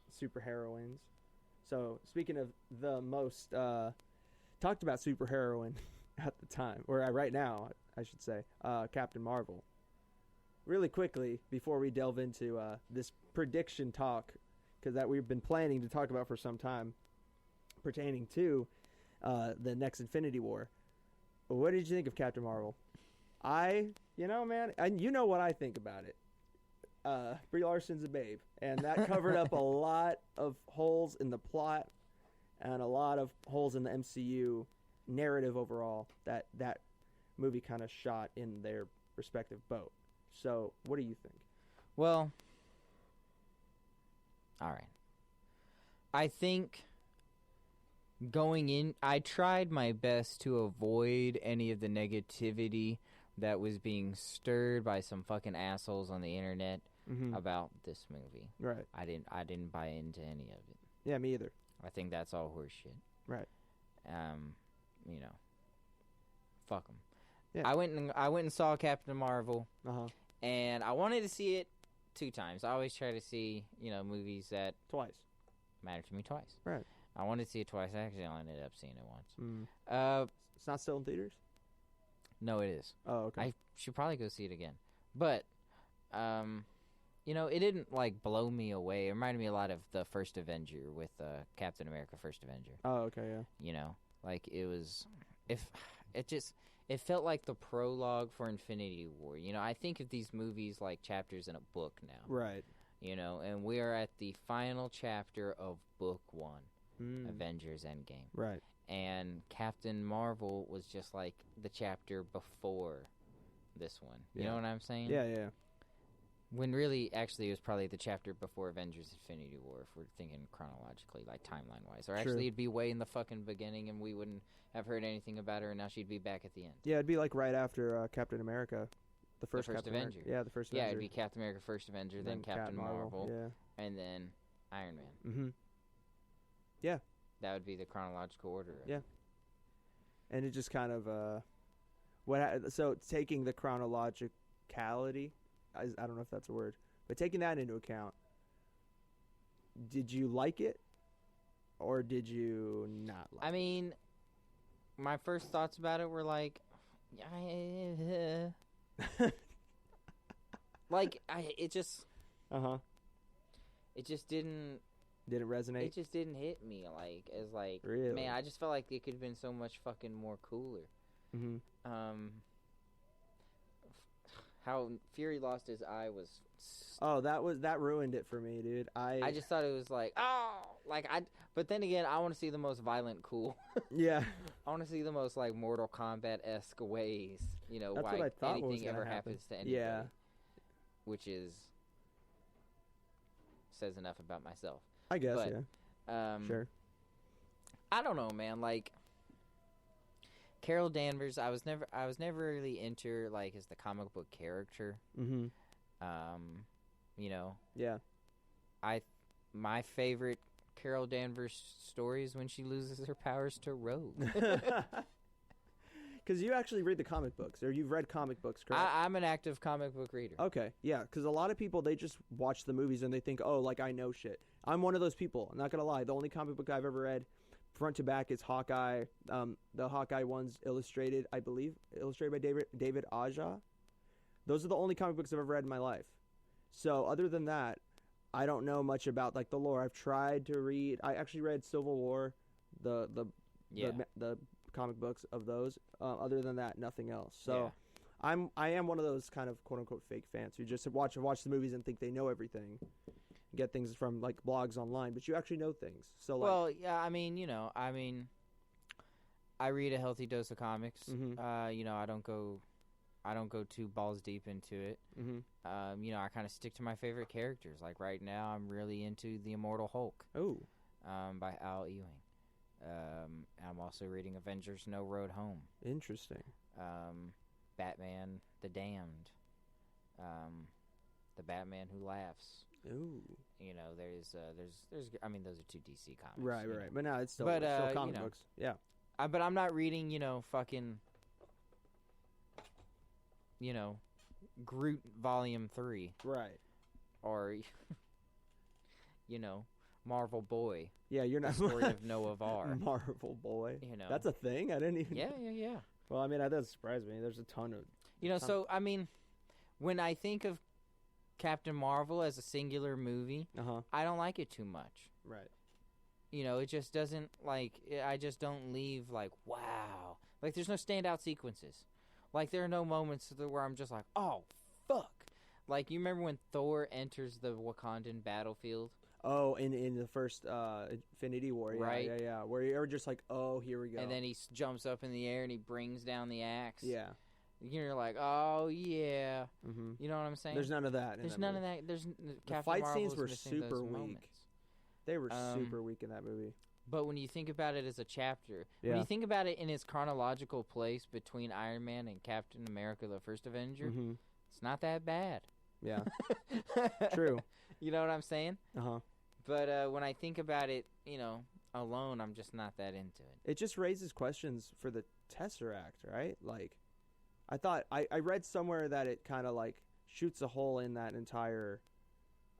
So, speaking of the most talked about super heroine at the time, or right now, I should say, Captain Marvel. Really quickly, before we delve into this prediction talk, because that we've been planning to talk about for some time, pertaining to the next Infinity War. What did you think of Captain Marvel? Man, and you know what I think about it. Brie Larson's a babe, and that covered up a lot of holes in the plot and a lot of holes in the MCU narrative overall that movie kind of shot in their respective boat. So, what do you think? Well, all right. I think going in, I tried my best to avoid any of the negativity that was being stirred by some fucking assholes on the internet about this movie. Right. I didn't buy into any of it. Yeah, me either. I think that's all horseshit. Right. Fuck them. Yeah. I went and saw Captain Marvel. And I wanted to see it 2 times. I always try to see, movies that twice matter to me twice. Right. I wanted to see it twice. I actually only ended up seeing it once. It's not still in theaters? No, it is. Oh, okay. I should probably go see it again. But, it didn't, blow me away. It reminded me a lot of the first Avenger with Captain America First Avenger. Oh, okay, yeah. It was... It felt like the prologue for Infinity War. I think of these movies like chapters in a book now. Right. And we are at the final chapter of Book 1, Avengers Endgame. Right. And Captain Marvel was just like the chapter before this one. You know what I'm saying? Yeah. When really, actually, it was probably the chapter before Avengers Infinity War, if we're thinking chronologically, timeline-wise. Or actually, it'd be way in the fucking beginning, and we wouldn't have heard anything about her, and now she'd be back at the end. Yeah, it'd be right after Captain America The first Avenger. America. Yeah, the first Yeah, Avenger. it'd be Captain America First Avenger, then Captain Marvel, yeah, and then Iron Man. mm-hmm. Yeah, that would be the chronological order. Yeah, and it just kind of so taking the chronologicality, I don't know if that's a word, but taking that into account, did you like it, or did you not like it? I mean, my first thoughts about it were like, it just didn't resonate. It just didn't hit me as really? Man, I just felt like it could have been so much fucking more cooler. Mm-hmm. How Fury lost his eye was. That ruined it for me, dude. I just thought it was but then again, I want to see the most violent, cool. Yeah. I want to see the most Mortal Kombat-esque ways. That's why what I thought anything ever happen. happens to anybody. Yeah. Which says enough about myself. I guess, yeah. Sure. I don't know, man. Carol Danvers, I was never really into her as the comic book character. Mm-hmm. Yeah. My favorite Carol Danvers story is when she loses her powers to Rogue. Because you actually read the comic books, or you've read comic books, correct? I'm an active comic book reader. Okay, yeah, because a lot of people, they just watch the movies and they think, I know shit. I'm one of those people. I'm not going to lie. The only comic book I've ever read front to back is Hawkeye. The Hawkeye one's illustrated, I believe, illustrated by David Aja. Those are the only comic books I've ever read in my life. So other than that, I don't know much about the lore. I've tried to read. I actually read Civil War, the comic books of those. Other than that, nothing else. So I am one of those kind of quote unquote fake fans who just watch the movies and think they know everything. Get things from blogs online, but you actually know things. So I read a healthy dose of comics. Mm-hmm. I don't go too balls deep into it. Mm-hmm. I kind of stick to my favorite characters. Right now, I'm really into the Immortal Hulk. Oh. By Al Ewing. I'm also reading Avengers: No Road Home. Interesting. Batman: The Damned. The Batman Who Laughs. Ooh. There's those are two DC comics. Right. But no, it's still comic books. Yeah. But I'm not reading, fucking, Groot Volume 3. Right. Or, Marvel Boy. Yeah, you're not. The story of Noah Var. Marvel Boy. That's a thing? I didn't even. Yeah. Well, that doesn't surprise me. There's a ton of. When I think of Captain Marvel as a singular movie, I don't like it too much. Right. It just doesn't, I just don't leave, wow. There's no standout sequences. There are no moments where I'm just oh, fuck. You remember when Thor enters the Wakandan battlefield? Oh, in the first Infinity War, yeah, right? Yeah. Where you're just oh, here we go. And then he jumps up in the air and he brings down the axe. Yeah. You're oh, yeah. Mm-hmm. You know what I'm saying? There's none of that. There's none of that. There's the fight scenes were super weak. They were super weak in that movie. But when you think about it as a chapter, when you think about it in its chronological place between Iron Man and Captain America, the First Avenger, it's not that bad. Yeah. True. You know what I'm saying? Uh-huh. But when I think about it, alone, I'm just not that into it. It just raises questions for the Tesseract, right? I thought I read somewhere that it kind of shoots a hole in that entire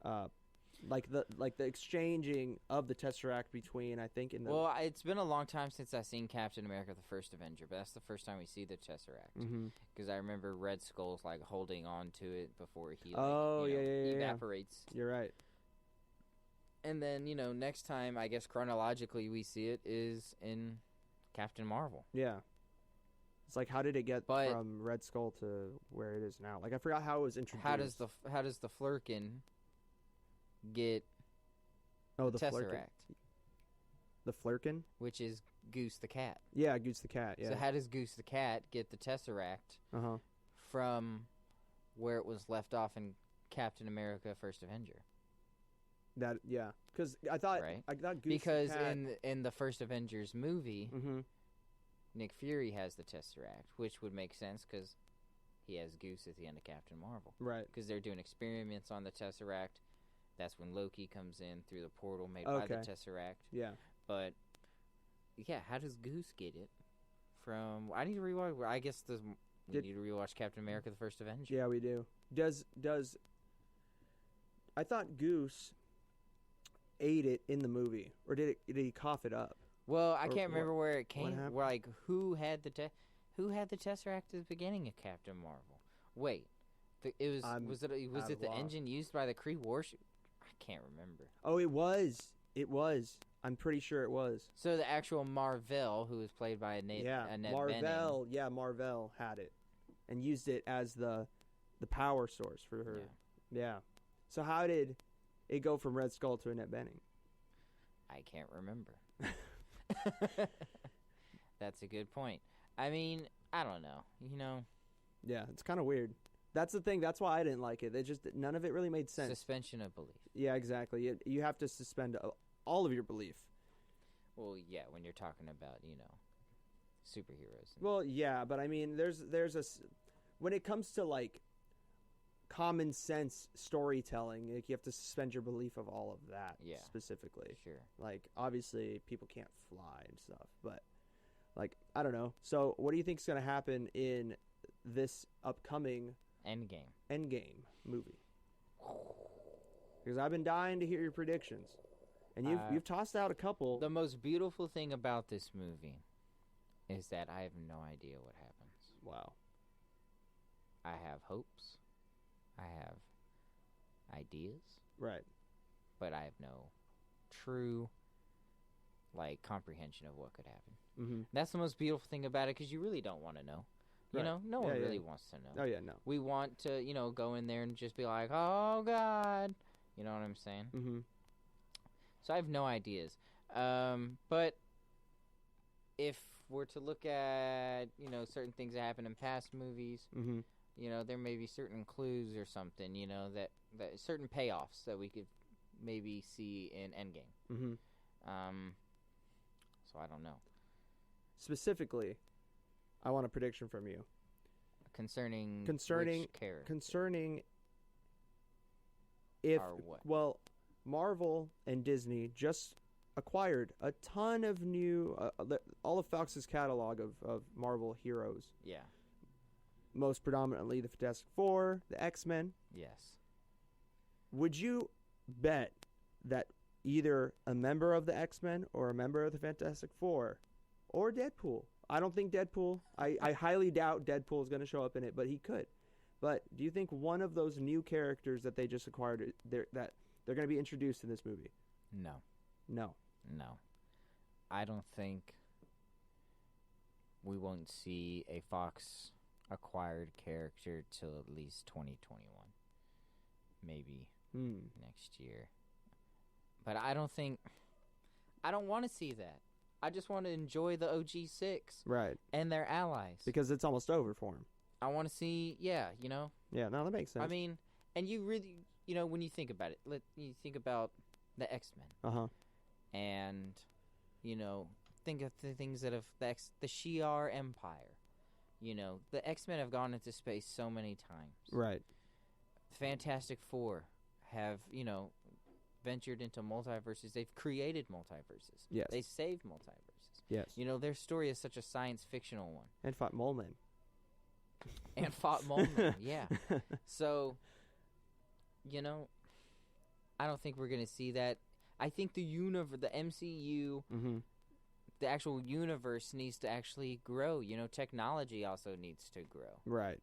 the exchanging of the Tesseract between, I think, in the... Well, it's been a long time since I've seen Captain America: The First Avenger, but that's the first time we see the Tesseract. Because I remember Red Skull's holding on to it before he evaporates. You're right. And then next time, I guess chronologically we see it is in Captain Marvel. Yeah. It's how did it get from Red Skull to where it is now? I forgot how it was introduced. How does the Flurkin get the Tesseract? Flurkin. The Flurkin? Which is Goose the cat. Yeah, Goose the cat, yeah. So how does Goose the cat get the Tesseract from where it was left off in Captain America: First Avenger? Because I thought Goose because the cat... in the first Avengers movie, Nick Fury has the Tesseract, which would make sense because he has Goose at the end of Captain Marvel. Right. Because they're doing experiments on the Tesseract. That's when Loki comes in through the portal made by the Tesseract. Yeah. But, yeah, how does Goose get it? I need to rewatch. I guess we need to rewatch Captain America: The First Avenger. Yeah, we do. Does I thought Goose ate it in the movie, or did he cough it up? Well, I can't remember where it came. Like, who had the Tesseract at the beginning of Captain Marvel? Wait, was it the engine used by the Kree warship? I can't remember. Oh, it was. I'm pretty sure it was. So the actual Marvel, who was played by Annette Marvel. Bening. Yeah, Marvel had it and used it as the power source for her. Yeah. So how did it go from Red Skull to Annette Bening? I can't remember. That's a good point. I mean, I don't know. Yeah, it's kind of weird. That's the thing. That's why I didn't like it. None of it really made sense. Suspension of belief. Yeah, exactly. You have to suspend all of your belief. Well, yeah, when you're talking about, superheroes. Well, yeah, but I mean, when it comes to like common sense storytelling, like, you have to suspend your belief of all of that. Yeah, specifically. Sure. Like, obviously, people can't fly and stuff, but like, I don't know. So, what do you think is going to happen in this upcoming Endgame movie? Because I've been dying to hear your predictions, and you've tossed out a couple. The most beautiful thing about this movie is that I have no idea what happens. Wow. I have hopes. I have ideas. Right. But I have no true, comprehension of what could happen. Mm-hmm. That's the most beautiful thing about it, because you really don't want to know. You know, no one really wants to know. Oh, yeah, no. We want to, go in there and just be like, oh, God. You know what I'm saying? Mm-hmm. So I have no ideas. But if we're to look at, certain things that happen in past movies, mm-hmm. There may be certain clues or something, that certain payoffs that we could maybe see in Endgame. Mm-hmm. So I don't know. Specifically, I want a prediction from you. Concerning which character? Concerning if... Or what? Well, Marvel and Disney just acquired a ton of new... all of Fox's catalog of Marvel heroes. Yeah. Most predominantly the Fantastic Four, the X-Men. Yes. Would you bet that either a member of the X-Men or a member of the Fantastic Four or Deadpool... I don't think Deadpool... I highly doubt Deadpool is going to show up in it, but he could. But do you think one of those new characters that they just acquired, they're going to be introduced in this movie? No. No. I don't think we won't see a Fox-acquired character till at least 2021. Maybe next year. But I don't want to see that. I just want to enjoy the OG6. Right. And their allies. Because it's almost over for him. I want to see, Yeah, no, that makes sense. I mean, and you really, when you think about it, you think about the X-Men. Uh-huh. And, think of the things that have, the Shi'ar Empire. The X-Men have gone into space so many times. Right. Fantastic Four have, ventured into multiverses. They've created multiverses. Yes. They saved multiverses. Yes. Their story is such a science fictional one. And fought Moleman. Yeah. So, I don't think we're going to see that. I think the MCU, mm-hmm. the actual universe needs to actually grow. Technology also needs to grow. Right.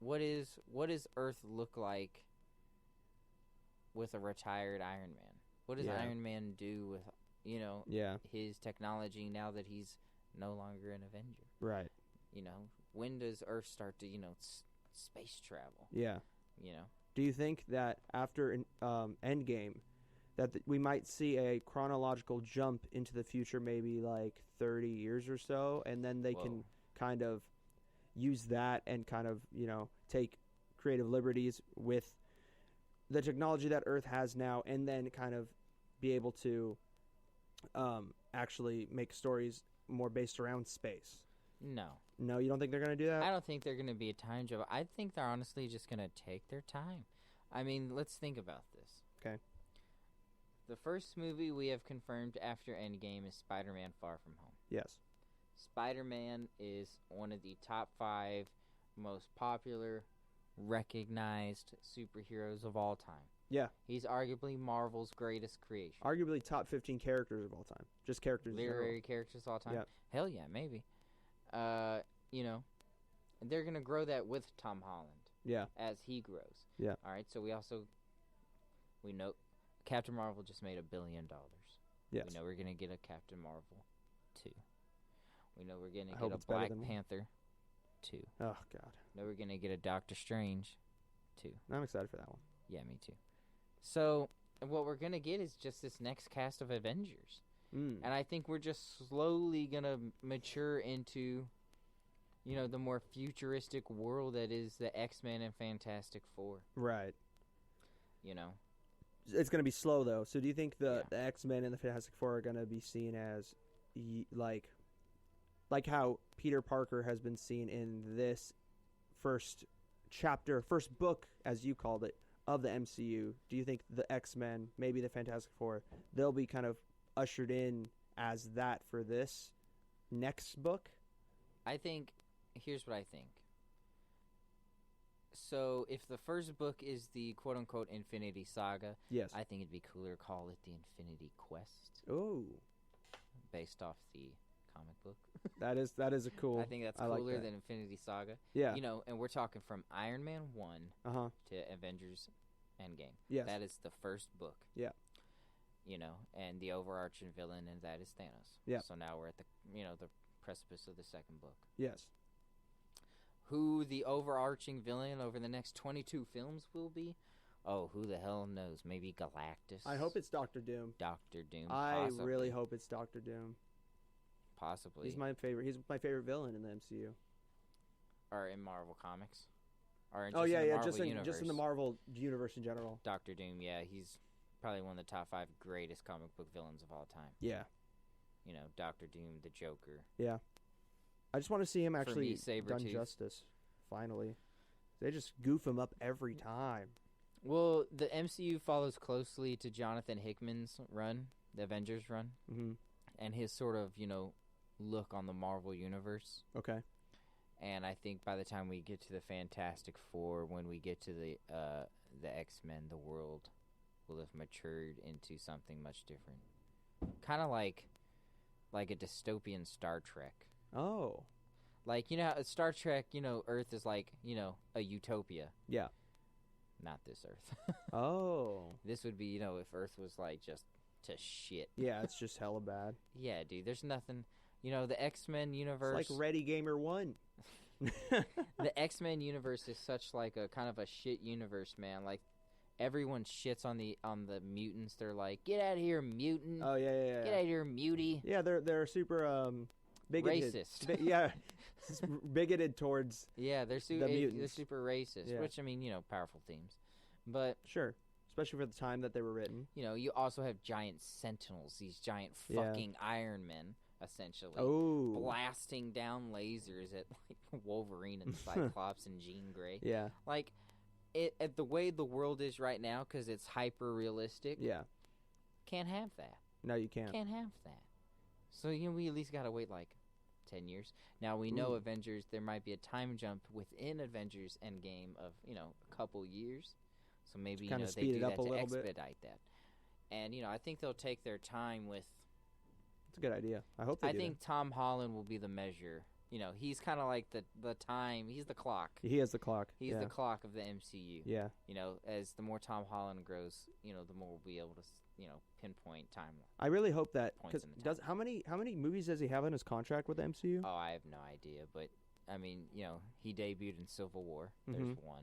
What does Earth look like with a retired Iron Man? What does Iron Man do with, his technology now that he's no longer an Avenger? Right. When does Earth start to, space travel? Yeah. Do you think that after Endgame that we might see a chronological jump into the future, maybe like 30 years or so, and then they can kind of use that and kind of, take creative liberties with the technology that Earth has now, and then kind of be able to No. actually make stories more based around space? No, you don't think they're gonna do that? I don't think they're gonna be a time jump. I think they're honestly just gonna take their time. I mean, let's think about this. Okay. The first movie we have confirmed after Endgame is Spider-Man: Far From Home. Yes. Spider-Man is one of the top 5 most popular, recognized superheroes of all time. Yeah. He's arguably Marvel's greatest creation. Arguably top 15 characters of all time. Just characters. Literary characters of all time? Yeah. Hell yeah, maybe. You know, they're going to grow that with Tom Holland. Yeah. As he grows. Yeah. All right, so we know Captain Marvel just made $1 billion. Yes. We know we're going to get a Captain Marvel 2. We know we're going to I get hope a it's better Black than one. Panther 2. Oh God. We know we're going to get a Doctor Strange 2. I'm excited for that one. Yeah, me too. So, what we're going to get is just this next cast of Avengers. And I think we're just slowly going to mature into, you know, the more futuristic world that is the X-Men and Fantastic Four. Right. You know? It's going to be slow, though. So do you think the X-Men and the Fantastic Four are going to be seen as, like how Peter Parker has been seen in this first book, as you called it, of the MCU? Do you think the X-Men, maybe the Fantastic Four, they'll be kind of ushered in as that for this next book? I think, here's what I think. So, if the first book is the quote-unquote Infinity Saga, yes, I think it'd be cooler to call it the Infinity Quest. Oh. Based off the comic book. That is a cool. I think that's like cooler that. than Infinity Saga. Yeah. You know, and we're talking from Iron Man 1 to Avengers Endgame. Yes. That is the first book. Yeah. You know, and the overarching villain in that is Thanos. Yeah. So now we're at the precipice of the second book. Yes. Who the overarching villain over the next 22 films will be? Oh, who the hell knows? Maybe Galactus. I hope it's Doctor Doom. Doctor Doom. I possibly. really hope it's Doctor Doom. Possibly. He's my favorite. He's my favorite villain in the MCU. Or in Marvel Comics. Or in just in the Marvel universe in general. Doctor Doom, yeah, he's probably one of the top 5 greatest comic book villains of all time. Yeah. You know, Doctor Doom, the Joker. Yeah. I just want to see him actually me, done justice. Finally. They just goof him up every time. Well, the MCU follows closely to Jonathan Hickman's run, the Avengers run, and his sort of, look on the Marvel universe. Okay. And I think by the time we get to the Fantastic Four, when we get to the X-Men, the world will have matured into something much different. Kind of like a dystopian Star Trek. Oh. Like, Star Trek, Earth is like, a utopia. Yeah. Not this Earth. Oh. This would be, if Earth was like just to shit. Yeah, it's just hella bad. Yeah, dude, there's nothing. The X-Men universe. It's like Ready Gamer 1. The X-Men universe is such like a kind of a shit universe, man. Like everyone shits on the mutants. They're like, "Get out of here, mutant." Oh yeah. Get out of here, mutie. Yeah, they're super bigoted. Racist. Yeah. Bigoted towards they're the they're mutants. super racist, Yeah. which I mean, powerful themes. But sure, especially for the time that they were written. You also have giant sentinels, these giant fucking Iron Men, essentially. Oh. Blasting down lasers at like Wolverine and Cyclops and Jean Grey. Yeah. Like at the way the world is right now, because it's hyper realistic. Yeah. Can't have that. No, you can't. Can't have that. So we at least gotta wait like 10 years. Now we know Avengers. There might be a time jump within Avengers Endgame of a couple years. So maybe kind of they speed do it up that a to little bit. expedite that. And I think they'll take their time with. It's a good idea. I hope they do. I think Tom Holland will be the measure. He's kind of like the time. He's the clock. He has the clock. He's the clock of the MCU. Yeah. As the more Tom Holland grows, the more we'll be able to, pinpoint timeline. I really hope that Points because in the how many movies does he have in his contract with the MCU? Oh, I have no idea, but I mean, he debuted in Civil War. There's 1.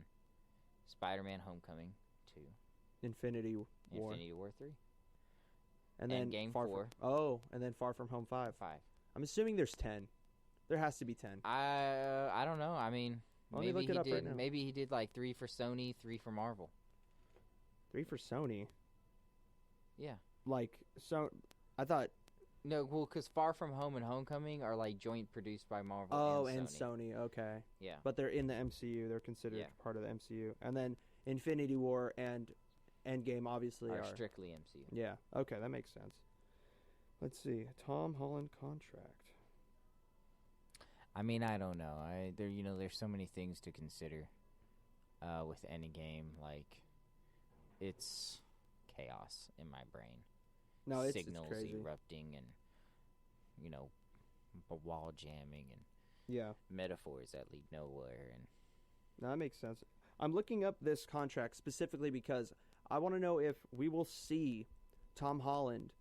Spider-Man: Homecoming 2. Infinity War. Infinity War 3. And then Endgame Far 4. And then Far From Home 5. 5. I'm assuming there's 10. There has to be 10. I don't know. I mean, Let me maybe look it he up did. right now. Maybe he did like 3 for Sony, 3 for Marvel. 3 for Sony. Yeah. Like, so I thought No, well, because Far From Home and Homecoming are like joint produced by Marvel. Oh, and and Sony. Sony. Okay. Yeah. But they're in the MCU. They're considered Yeah. part of the MCU. And then Infinity War and Endgame obviously Are are strictly MCU. Yeah. Okay, that makes sense. Let's see. Tom Holland contract. I mean, I don't know. There's so many things to consider with Endgame. Like, it's chaos in my brain. No, it's signals crazy. erupting and wall jamming and Yeah. metaphors that lead nowhere. And No, that makes sense. I'm looking up this contract specifically because I want to know if we will see Tom Holland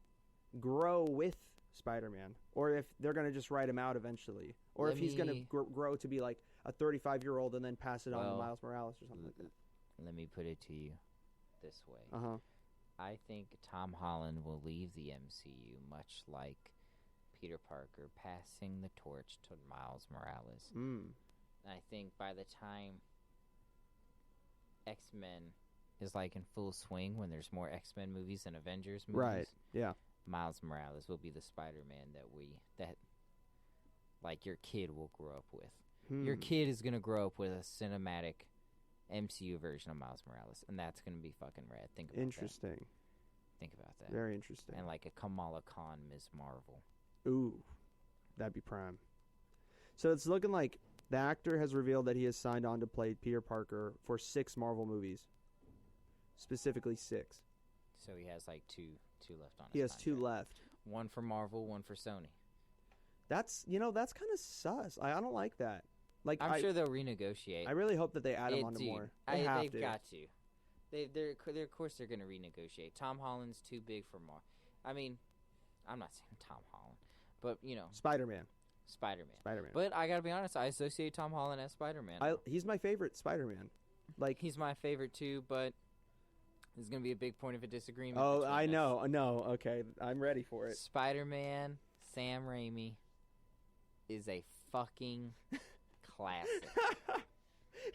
grow with Spider-Man, or if they're going to just write him out eventually, or if he's going to grow to be like a 35-year-old and then pass it on to Miles Morales or something like that. Let me put it to you this way. Uh-huh. I think Tom Holland will leave the MCU much like Peter Parker passing the torch to Miles Morales. I think by the time X-Men is like in full swing, when there's more X-Men movies than Avengers movies, Right. Yeah. Miles Morales will be the Spider-Man that like your kid will grow up with. Your kid is gonna grow up with a cinematic MCU version of Miles Morales, and that's gonna be fucking rad. Think about Interesting. that. Think about that. Very interesting. And like a Kamala Khan Ms. Marvel. Ooh, that'd be prime. So it's looking like the actor has revealed that he has signed on to play Peter Parker for 6 Marvel movies. Specifically 6. So he has like two left on his He has contract. 2 left. One for Marvel, one for Sony. That's kind of sus. I don't like that. Like I'm sure they'll renegotiate. I really hope that they add him onto more. They've got to. They're of course they're going to renegotiate. Tom Holland's too big for Marvel. I mean, I'm not saying Tom Holland, but Spider-Man. Spider-Man. But I got to be honest, I associate Tom Holland as Spider-Man. He's my favorite Spider-Man. Like he's my favorite too, but there's going to be a big point of a disagreement. Oh, I know. No, okay. I'm ready for it. Spider-Man, Sam Raimi is a fucking classic.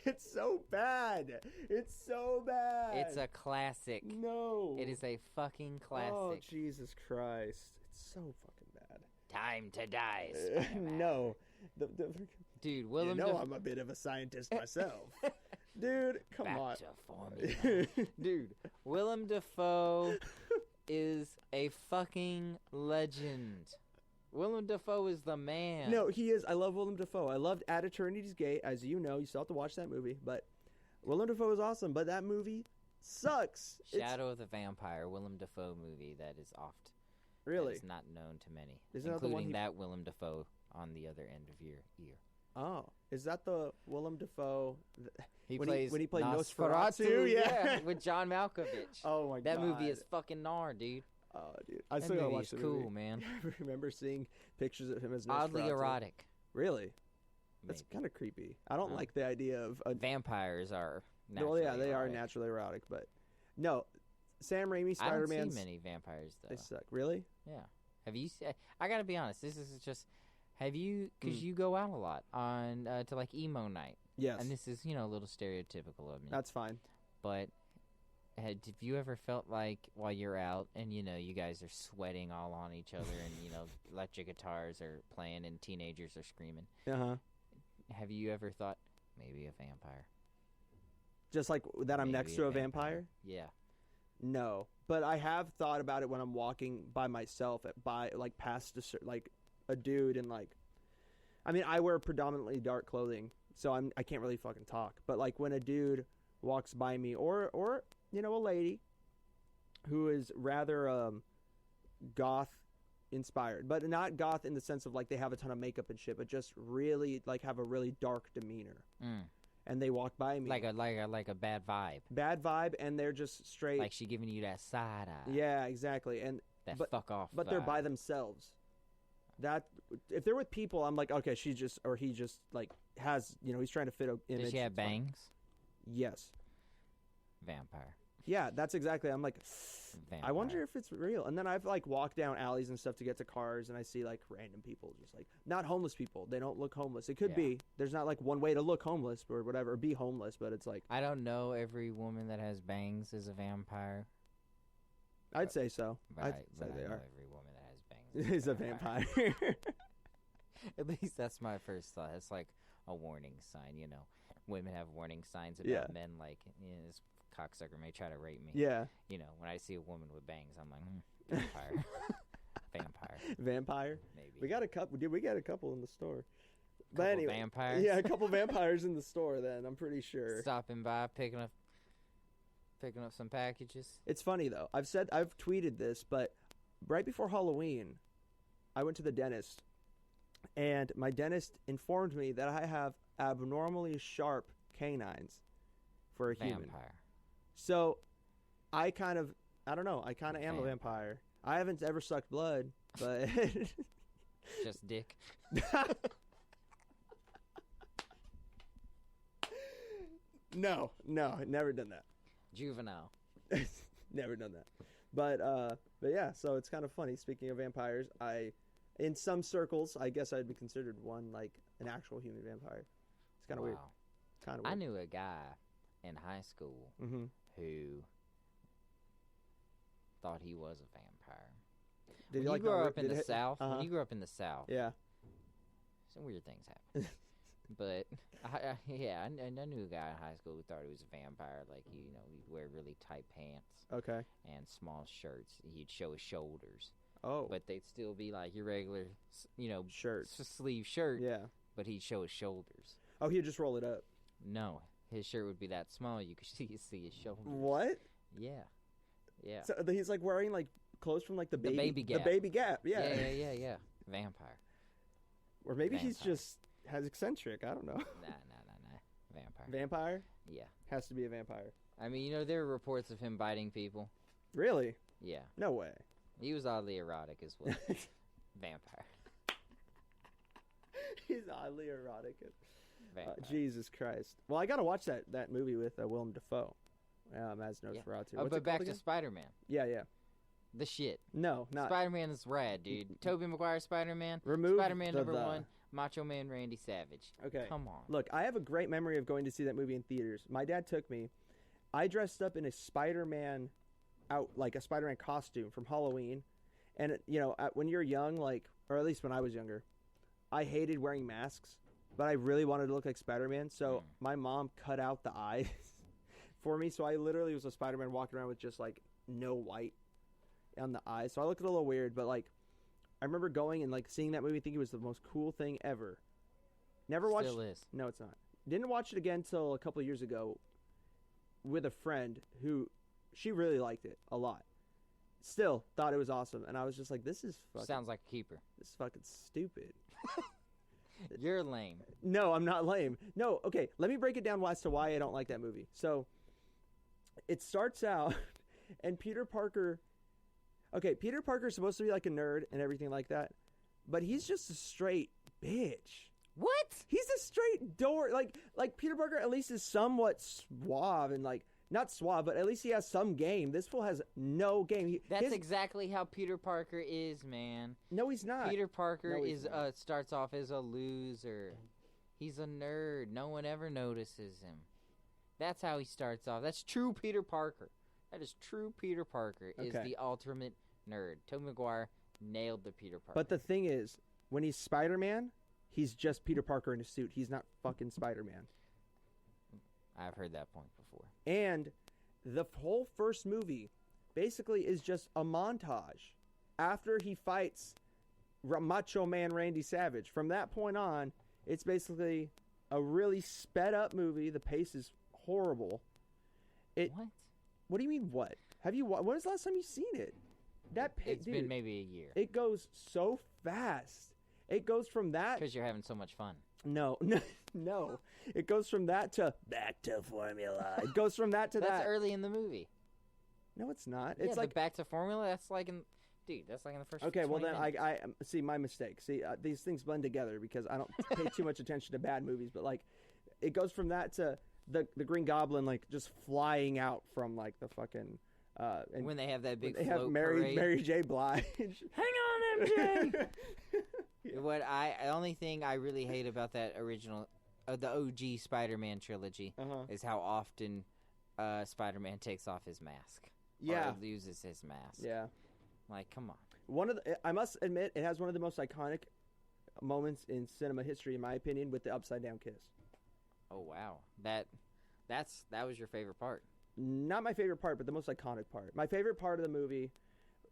It's so bad. It's so bad. It's a classic. No. It is a fucking classic. Oh, Jesus Christ. It's so fucking bad. Time to die, Spider-Man. No. Dude, Willem I'm a bit of a scientist myself. Dude, come on. to formula. Dude, Willem Dafoe is a fucking legend. Willem Dafoe is the man. No, he is. I love Willem Dafoe. I loved At Eternity's Gate. As you know, you still have to watch that movie. But Willem Dafoe is awesome. But that movie sucks. Shadow of the Vampire, Willem Dafoe movie that is Really? That is not known to many. Isn't including that Willem Dafoe on the other end of your ear. Oh, is that the Willem Dafoe? When he played Nosferatu? Yeah, with John Malkovich. Oh my god, that movie is fucking gnar, dude. Oh, dude, I still gotta watch the movie. Cool, man. I remember seeing pictures of him as Nosferatu. Oddly erotic. Really? That's kind of creepy. I don't like the idea of vampires are. Naturally well, yeah, they erotic. are naturally erotic, but no, Sam Raimi Spider-Man. I don't see many vampires though. They suck. Really? Yeah. Have you? I gotta be honest. This is just. Have you? Because you go out a lot on to like emo night. Yes. And this is a little stereotypical of me. That's fine. But have you ever felt like while you're out and you guys are sweating all on each other and electric guitars are playing and teenagers are screaming? Have you ever thought maybe a vampire? Just like that, I'm next to a vampire. Yeah. No, but I have thought about it when I'm walking by myself past a dude and I mean, I wear predominantly dark clothing, so I can't really fucking talk. But like when a dude walks by me, or a lady who is rather goth inspired, but not goth in the sense of like they have a ton of makeup and shit, but just really like have a really dark demeanor. And they walk by me like a bad vibe, and they're just straight like she giving you that side eye. Yeah, exactly. And fuck off. But they're by themselves. That if they're with people, I'm like, okay, he just like has he's trying to fit an image. Does she have bangs? Yes. Vampire. Yeah, that's exactly. I'm like, vampire. I wonder if it's real. And then I've like walked down alleys and stuff to get to cars, and I see like random people, just like not homeless people. They don't look homeless. It could be. There's not like one way to look homeless or whatever, or be homeless, but it's like I don't know every woman that has bangs is a vampire. I'd say so. But I they know are. every woman that has bangs He's a vampire. At least that's my first thought. It's like a warning sign, you know. Women have warning signs about men, like, this cocksucker may try to rape me. Yeah. You know, when I see a woman with bangs, I'm like, vampire. Vampire? Maybe. We got a couple. Dude, we got a couple in the store. But Couple anyway. vampires? Yeah, a couple vampires in the store then, I'm pretty sure. Stopping by, picking up some packages. It's funny, though. I've tweeted this, but right before Halloween, I went to the dentist. And my dentist informed me that I have abnormally sharp canines for a human. Vampire. So, I don't know. I kind of am a vampire. I haven't ever sucked blood, but... Just dick. No, never done that. Juvenile. Never done that. But yeah, so it's kind of funny. Speaking of vampires, in some circles, I guess I'd be considered one, like an actual human vampire. It's kind of weird. Kind of weird. I knew a guy in high school who thought he was a vampire. When you grow up in the South, when you grew up in the South, yeah, some weird things happen. But I knew a guy in high school who thought he was a vampire. Like, you know, he'd wear really tight pants, okay, and small shirts. He'd show his shoulders. Oh, but they'd still be like your regular, you know, sleeve shirt. Yeah, but he'd show his shoulders. Oh, he'd just roll it up. No, his shirt would be that small you could see his shoulders. What? Yeah. So he's like wearing like clothes from like the baby Gap. The baby Gap. Yeah. Yeah. Vampire. Or maybe he's just has eccentric. I don't know. Nah. Vampire? Yeah. Has to be a vampire. I mean, you know, there are reports of him biting people. Really? Yeah. No way. He was oddly erotic as well. Vampire. He's oddly erotic. Jesus Christ. Well, I got to watch that movie with Willem Dafoe. As Nosferatu. Oh, but back to Spider-Man. Yeah. The shit. No, not. Spider-Man is rad, dude. Tobey Maguire Spider-Man. Remove Spider-Man number 1. Macho Man Randy Savage. Okay. Come on. Look, I have a great memory of going to see that movie in theaters. My dad took me. I dressed up in a Spider-Man costume from Halloween. And, you know, when you're young, like, or at least when I was younger, I hated wearing masks, but I really wanted to look like Spider-Man. So my mom cut out the eyes for me. So I literally was a Spider-Man walking around with just, like, no white on the eyes. So I looked a little weird, but, like, I remember going and, like, seeing that movie, thinking it was the most cool thing ever. Never watched. Still is. No, it's not. Didn't watch it again until a couple of years ago with a friend who she really liked it a lot. Still thought it was awesome, and I was just like, "This is fucking." Sounds like a keeper. This is fucking stupid. You're lame. No, I'm not lame. No, okay. Let me break it down as to why I don't like that movie. So, it starts out, and Peter Parker. Okay, Peter Parker's supposed to be like a nerd and everything like that, but he's just a straight bitch. What? He's a straight dork. Like Peter Parker at least is somewhat suave and like not suave, but at least he has some game. This fool has no game. That's exactly how Peter Parker is, man. No, he's not. Peter Parker starts off as a loser. He's a nerd. No one ever notices him. That's how he starts off. That's true Peter Parker. That is true Peter Parker is the ultimate nerd. Tobey Maguire nailed the Peter Parker. But the thing is, when he's Spider-Man, he's just Peter Parker in a suit. He's not fucking Spider-Man. I've heard that point before. And the whole first movie basically is just a montage after he fights Macho Man Randy Savage. From that point on, it's basically a really sped up movie. The pace is horrible. What? What do you mean, what? When was the last time you seen it? It's been maybe a year. It goes so fast. It goes from that... Because you're having so much fun. No. It goes from that to back to formula. It goes from that to That's early in the movie. No, it's not. Yeah, it's like back to formula. That's like in... Dude, that's like in the first 20 well then minutes. I see my mistake. See, these things blend together because I don't pay too much attention to bad movies, but like it goes from that to the Green Goblin like just flying out from like the fucking and when they have that big they float have parade. Mary J. Blige. Hang on, MJ. The only thing I really hate about that original the OG Spider-Man trilogy is how often Spider-Man takes off his mask. Yeah. Or loses his mask. Yeah. Like, come on. I must admit, it has one of the most iconic moments in cinema history, in my opinion, with the upside down kiss. Oh wow, that was your favorite part. Not my favorite part, but the most iconic part. My favorite part of the movie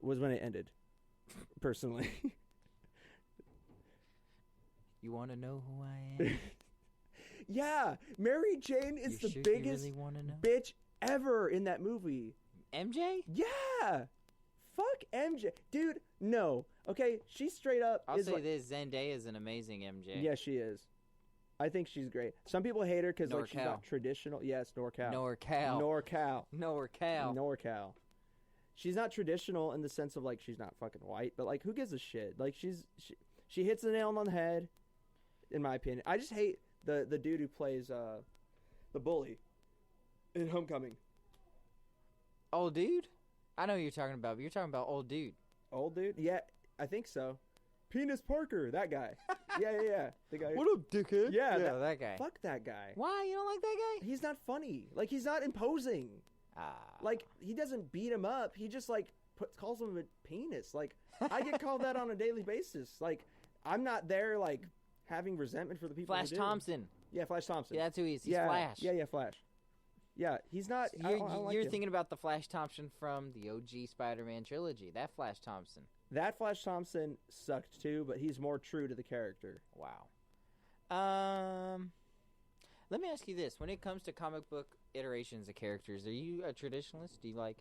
was when it ended. Personally. You want to know who I am? Yeah, Mary Jane is the biggest bitch ever in that movie. MJ? Yeah. Fuck MJ. Dude, no. Okay, she's straight up. I'll say this, Zendaya is an amazing MJ. Yeah, she is. I think she's great. Some people hate her because like, she's not traditional. Yes, NorCal. She's not traditional in the sense of like she's not fucking white, but like who gives a shit? Like she hits the nail on the head, in my opinion. I just hate the dude who plays the bully in Homecoming. Old dude? I know who you're talking about, but you're talking about old dude. Old dude? Yeah, I think so. Penis Parker, that guy. Yeah. The guy. What up, dickhead? Yeah, that guy. Fuck that guy. Why? You don't like that guy? He's not funny. Like, he's not imposing. Like, he doesn't beat him up. He just, like, calls him a penis. Like, I get called that on a daily basis. Like, I'm not there, like, having resentment for the people Flash Thompson. Yeah, Flash Thompson. Yeah, that's who he is. He's Flash. Yeah, Flash. Yeah, he's not. You're thinking about the Flash Thompson from the OG Spider-Man trilogy. That Flash Thompson. That Flash Thompson sucked too, but he's more true to the character. Wow. Let me ask you this: when it comes to comic book iterations of characters, are you a traditionalist? Do you like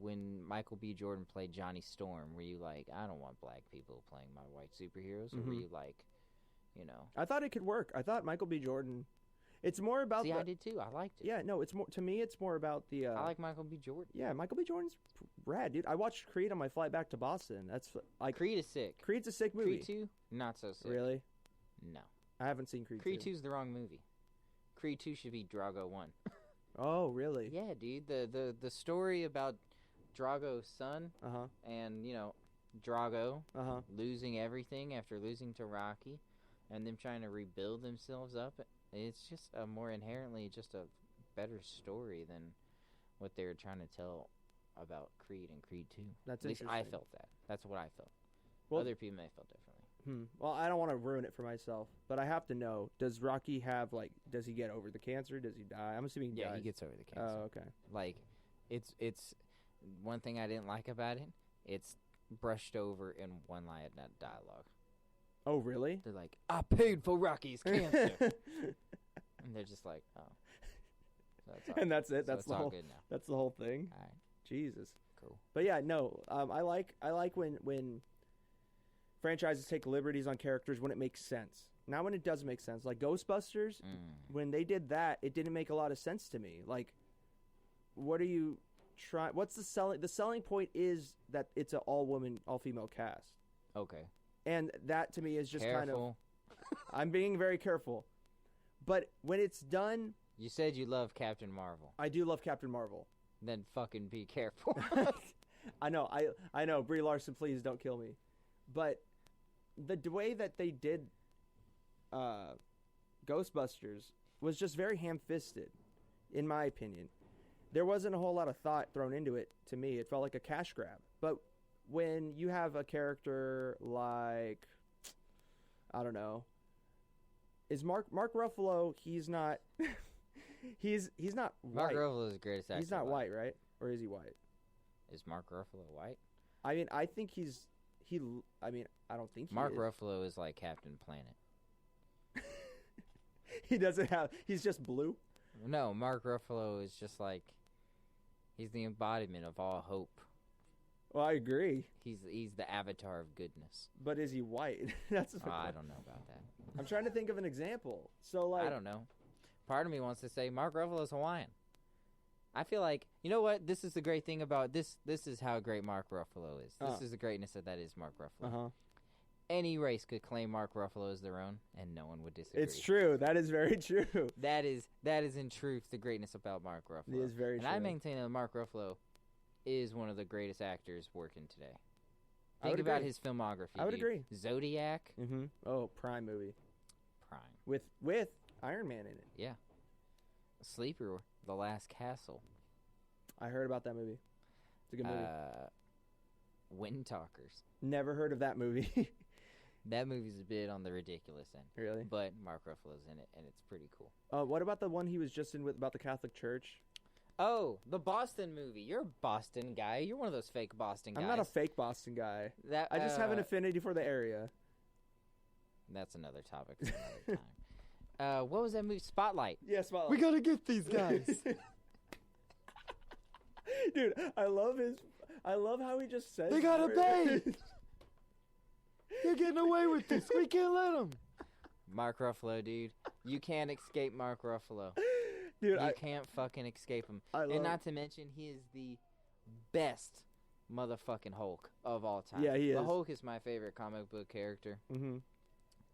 when Michael B. Jordan played Johnny Storm? Were you like, I don't want black people playing my white superheroes? Or were you like, you know? I thought it could work. I thought Michael B. Jordan. It's more about. I did too. I liked it. Yeah, no, it's more to me. It's more about the. I like Michael B. Jordan. Yeah, Michael B. Jordan's rad, dude. I watched Creed on my flight back to Boston. That's like Creed is sick. Creed's a sick movie. Creed 2, not so sick. Really? No. I haven't seen Creed 2. Creed 2 is the wrong movie. Creed 2 should be Drago 1. Oh, really? Yeah, dude. The story about Drago's son and, you know, Drago losing everything after losing to Rocky and them trying to rebuild themselves up. It's just a more inherently just a better story than what they were trying to tell about Creed and Creed 2. That's At least interesting. I felt that. That's what I felt. Well, other people may have felt differently. Well, I don't want to ruin it for myself, but I have to know, does Rocky have, like, does he get over the cancer? Does he die? I'm assuming he dies. Yeah, he gets over the cancer. Oh, okay. Like, it's one thing I didn't like about it, it's brushed over in one line of dialogue. Oh, really? They're like, I paid for Rocky's cancer. And they're just like, oh. So that's all, and that's it? So that's all good now. That's the whole thing? All right. Jesus. Cool. But yeah, no, I like when franchises take liberties on characters when it makes sense. Not when it doesn't make sense. Like Ghostbusters, when they did that, it didn't make a lot of sense to me. Like, what are you trying? What's the selling? The selling point is that it's an all-woman, all-female cast. Okay. And that to me is just careful. Kind of. I'm being very careful. But when it's done. You said you love Captain Marvel. I do love Captain Marvel. Then fucking be careful. I know. Brie Larson, please don't kill me. But the way that they did Ghostbusters was just very ham-fisted, in my opinion. There wasn't a whole lot of thought thrown into it to me. It felt like a cash grab. But when you have a character like, I don't know, is Mark Ruffalo? He's not. he's not white. Mark Ruffalo is the greatest actor. He's not white, right? Or is he white? Is Mark Ruffalo white? I mean, I think I don't think he Mark is. Ruffalo is like Captain Planet. He doesn't have. He's just blue. No, Mark Ruffalo is just like. He's the embodiment of all hope. Well, I agree. He's the avatar of goodness. But is he white? That's. I don't know about that. I'm trying to think of an example. So like. I don't know. Part of me wants to say Mark Ruffalo's Hawaiian. I feel like, you know what? This is the great thing about this. This is how great Mark Ruffalo is. This is the greatness that is Mark Ruffalo. Any race could claim Mark Ruffalo as their own, and no one would disagree. It's true. That is very true. That is in truth the greatness about Mark Ruffalo. It is very true. And I maintain that Mark Ruffalo is one of the greatest actors working today. Think about his filmography. I would agree. Zodiac. Mm-hmm. Oh, prime movie. Prime. With Iron Man in it. Yeah. Sleeper, The Last Castle. I heard about that movie. It's a good movie. Wind Talkers. Never heard of that movie. That movie's a bit on the ridiculous end. Really? But Mark Ruffalo's in it, and it's pretty cool. What about the one he was just in with about the Catholic Church? Oh, the Boston movie. You're a Boston guy. You're one of those fake Boston guys. I'm not a fake Boston guy. That I just have an affinity for the area. That's another topic for another time. What was that movie? Spotlight. Yeah, Spotlight. We gotta get these guys. Dude, I love how he just says. They got a bait. They're getting away with this. We can't let them. Mark Ruffalo, dude. You can't escape Mark Ruffalo. Dude, you can't fucking escape him. And not to mention, he is the best motherfucking Hulk of all time. Yeah, he is. The Hulk is my favorite comic book character. Mm-hmm.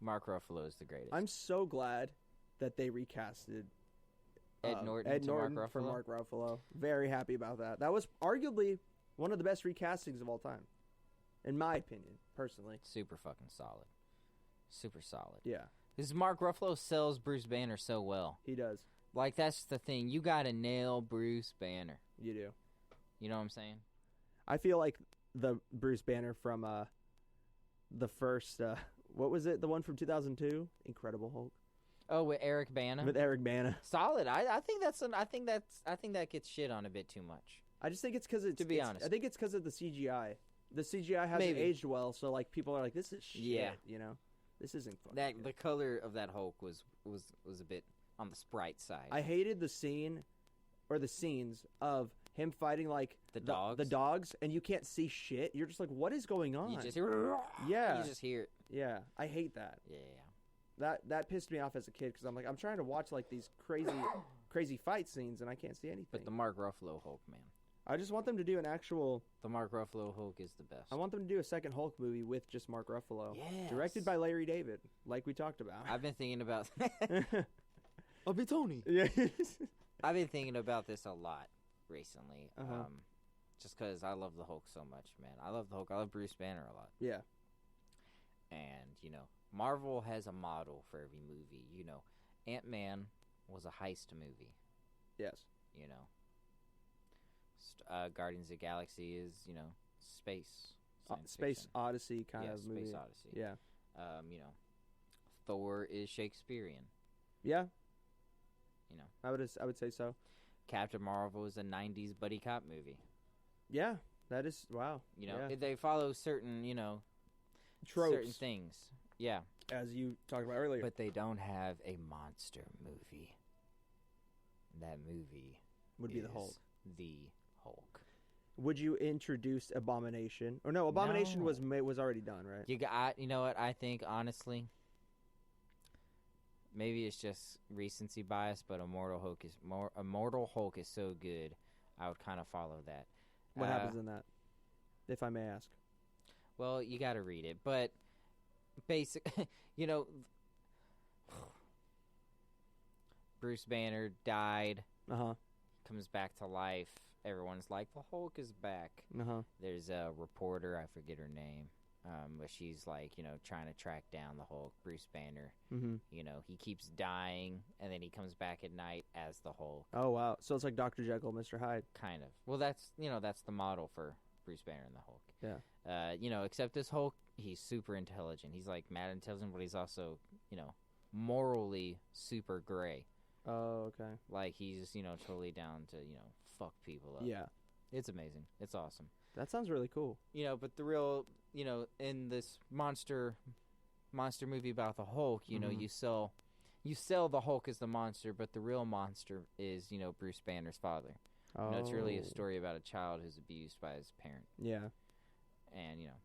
Mark Ruffalo is the greatest. I'm so glad that they recasted Ed Norton for Mark Ruffalo. Very happy about that. That was arguably one of the best recastings of all time, in my opinion, personally. Super fucking solid. Super solid. Yeah. Because Mark Ruffalo sells Bruce Banner so well. He does. Like, that's the thing. You gotta nail Bruce Banner. You do. You know what I'm saying? I feel like the Bruce Banner from the first, what was it? The one from 2002? Incredible Hulk. Oh, with Eric Bana? With Eric Bana. Solid. I think that gets shit on a bit too much. I just think it's because it's... To be honest. I think it's because of the CGI. The CGI hasn't aged well, so, like, people are like, this is shit, you know? This isn't fun. The color of that Hulk was a bit on the sprite side. I hated the scene, or the scenes, of him fighting, like, the dogs? The dogs, and you can't see shit. You're just like, what is going on? You just hear... Yeah. You just hear it. Yeah. I hate that. Yeah. That pissed me off as a kid, because I'm like, I'm trying to watch, like, these crazy fight scenes, and I can't see anything. But the Mark Ruffalo Hulk, man. I just want them to do an actual... The Mark Ruffalo Hulk is the best. I want them to do a second Hulk movie with just Mark Ruffalo. Yes. Directed by Larry David, like we talked about. I've been thinking about... I'll be Tony. Yeah. I've been thinking about this a lot recently. Uh-huh. Just because I love the Hulk so much, man. I love the Hulk. I love Bruce Banner a lot. Yeah. And, you know, Marvel has a model for every movie. You know, Ant-Man was a heist movie. Yes. You know. Guardians of the Galaxy is, you know, space. Space Odyssey kind of movie. Space Odyssey. Yeah. You know, Thor is Shakespearean. Yeah. You know. I would say so. Captain Marvel is a 90s buddy cop movie. Yeah. That is, wow. You know, yeah. they follow certain, you know, tropes. Certain things. Yeah. As you talked about earlier. But they don't have a monster movie. That movie would be the Hulk. The Hulk. Would you introduce Abomination? Or no, Abomination was already done, right? You know what? I think honestly, maybe it's just recency bias, but Immortal Hulk is so good. I would kind of follow that. What happens in that, if I may ask? Well, you got to read it, but you know, Bruce Banner died. Comes back to life. Everyone's like, the Hulk is back. There's a reporter, I forget her name, but she's like, you know, trying to track down the Hulk, Bruce Banner. You know, he keeps dying, and then he comes back at night as the Hulk. Oh, wow. So it's like Dr. Jekyll, Mr. Hyde. Kind of. Well, that's the model for Bruce Banner and the Hulk. Yeah. You know, except this Hulk, he's super intelligent. He's like mad intelligent, but he's also, you know, morally super gray. Oh, okay. Like, he's, you know, totally down to, you know, fuck people up. Yeah. It's amazing. It's awesome. That sounds really cool. You know, but the real, you know, in this monster movie about the Hulk, you know, you sell the Hulk as the monster, but the real monster is, you know, Bruce Banner's father. Oh. You know, it's really a story about a child who's abused by his parent. Yeah. And, you know.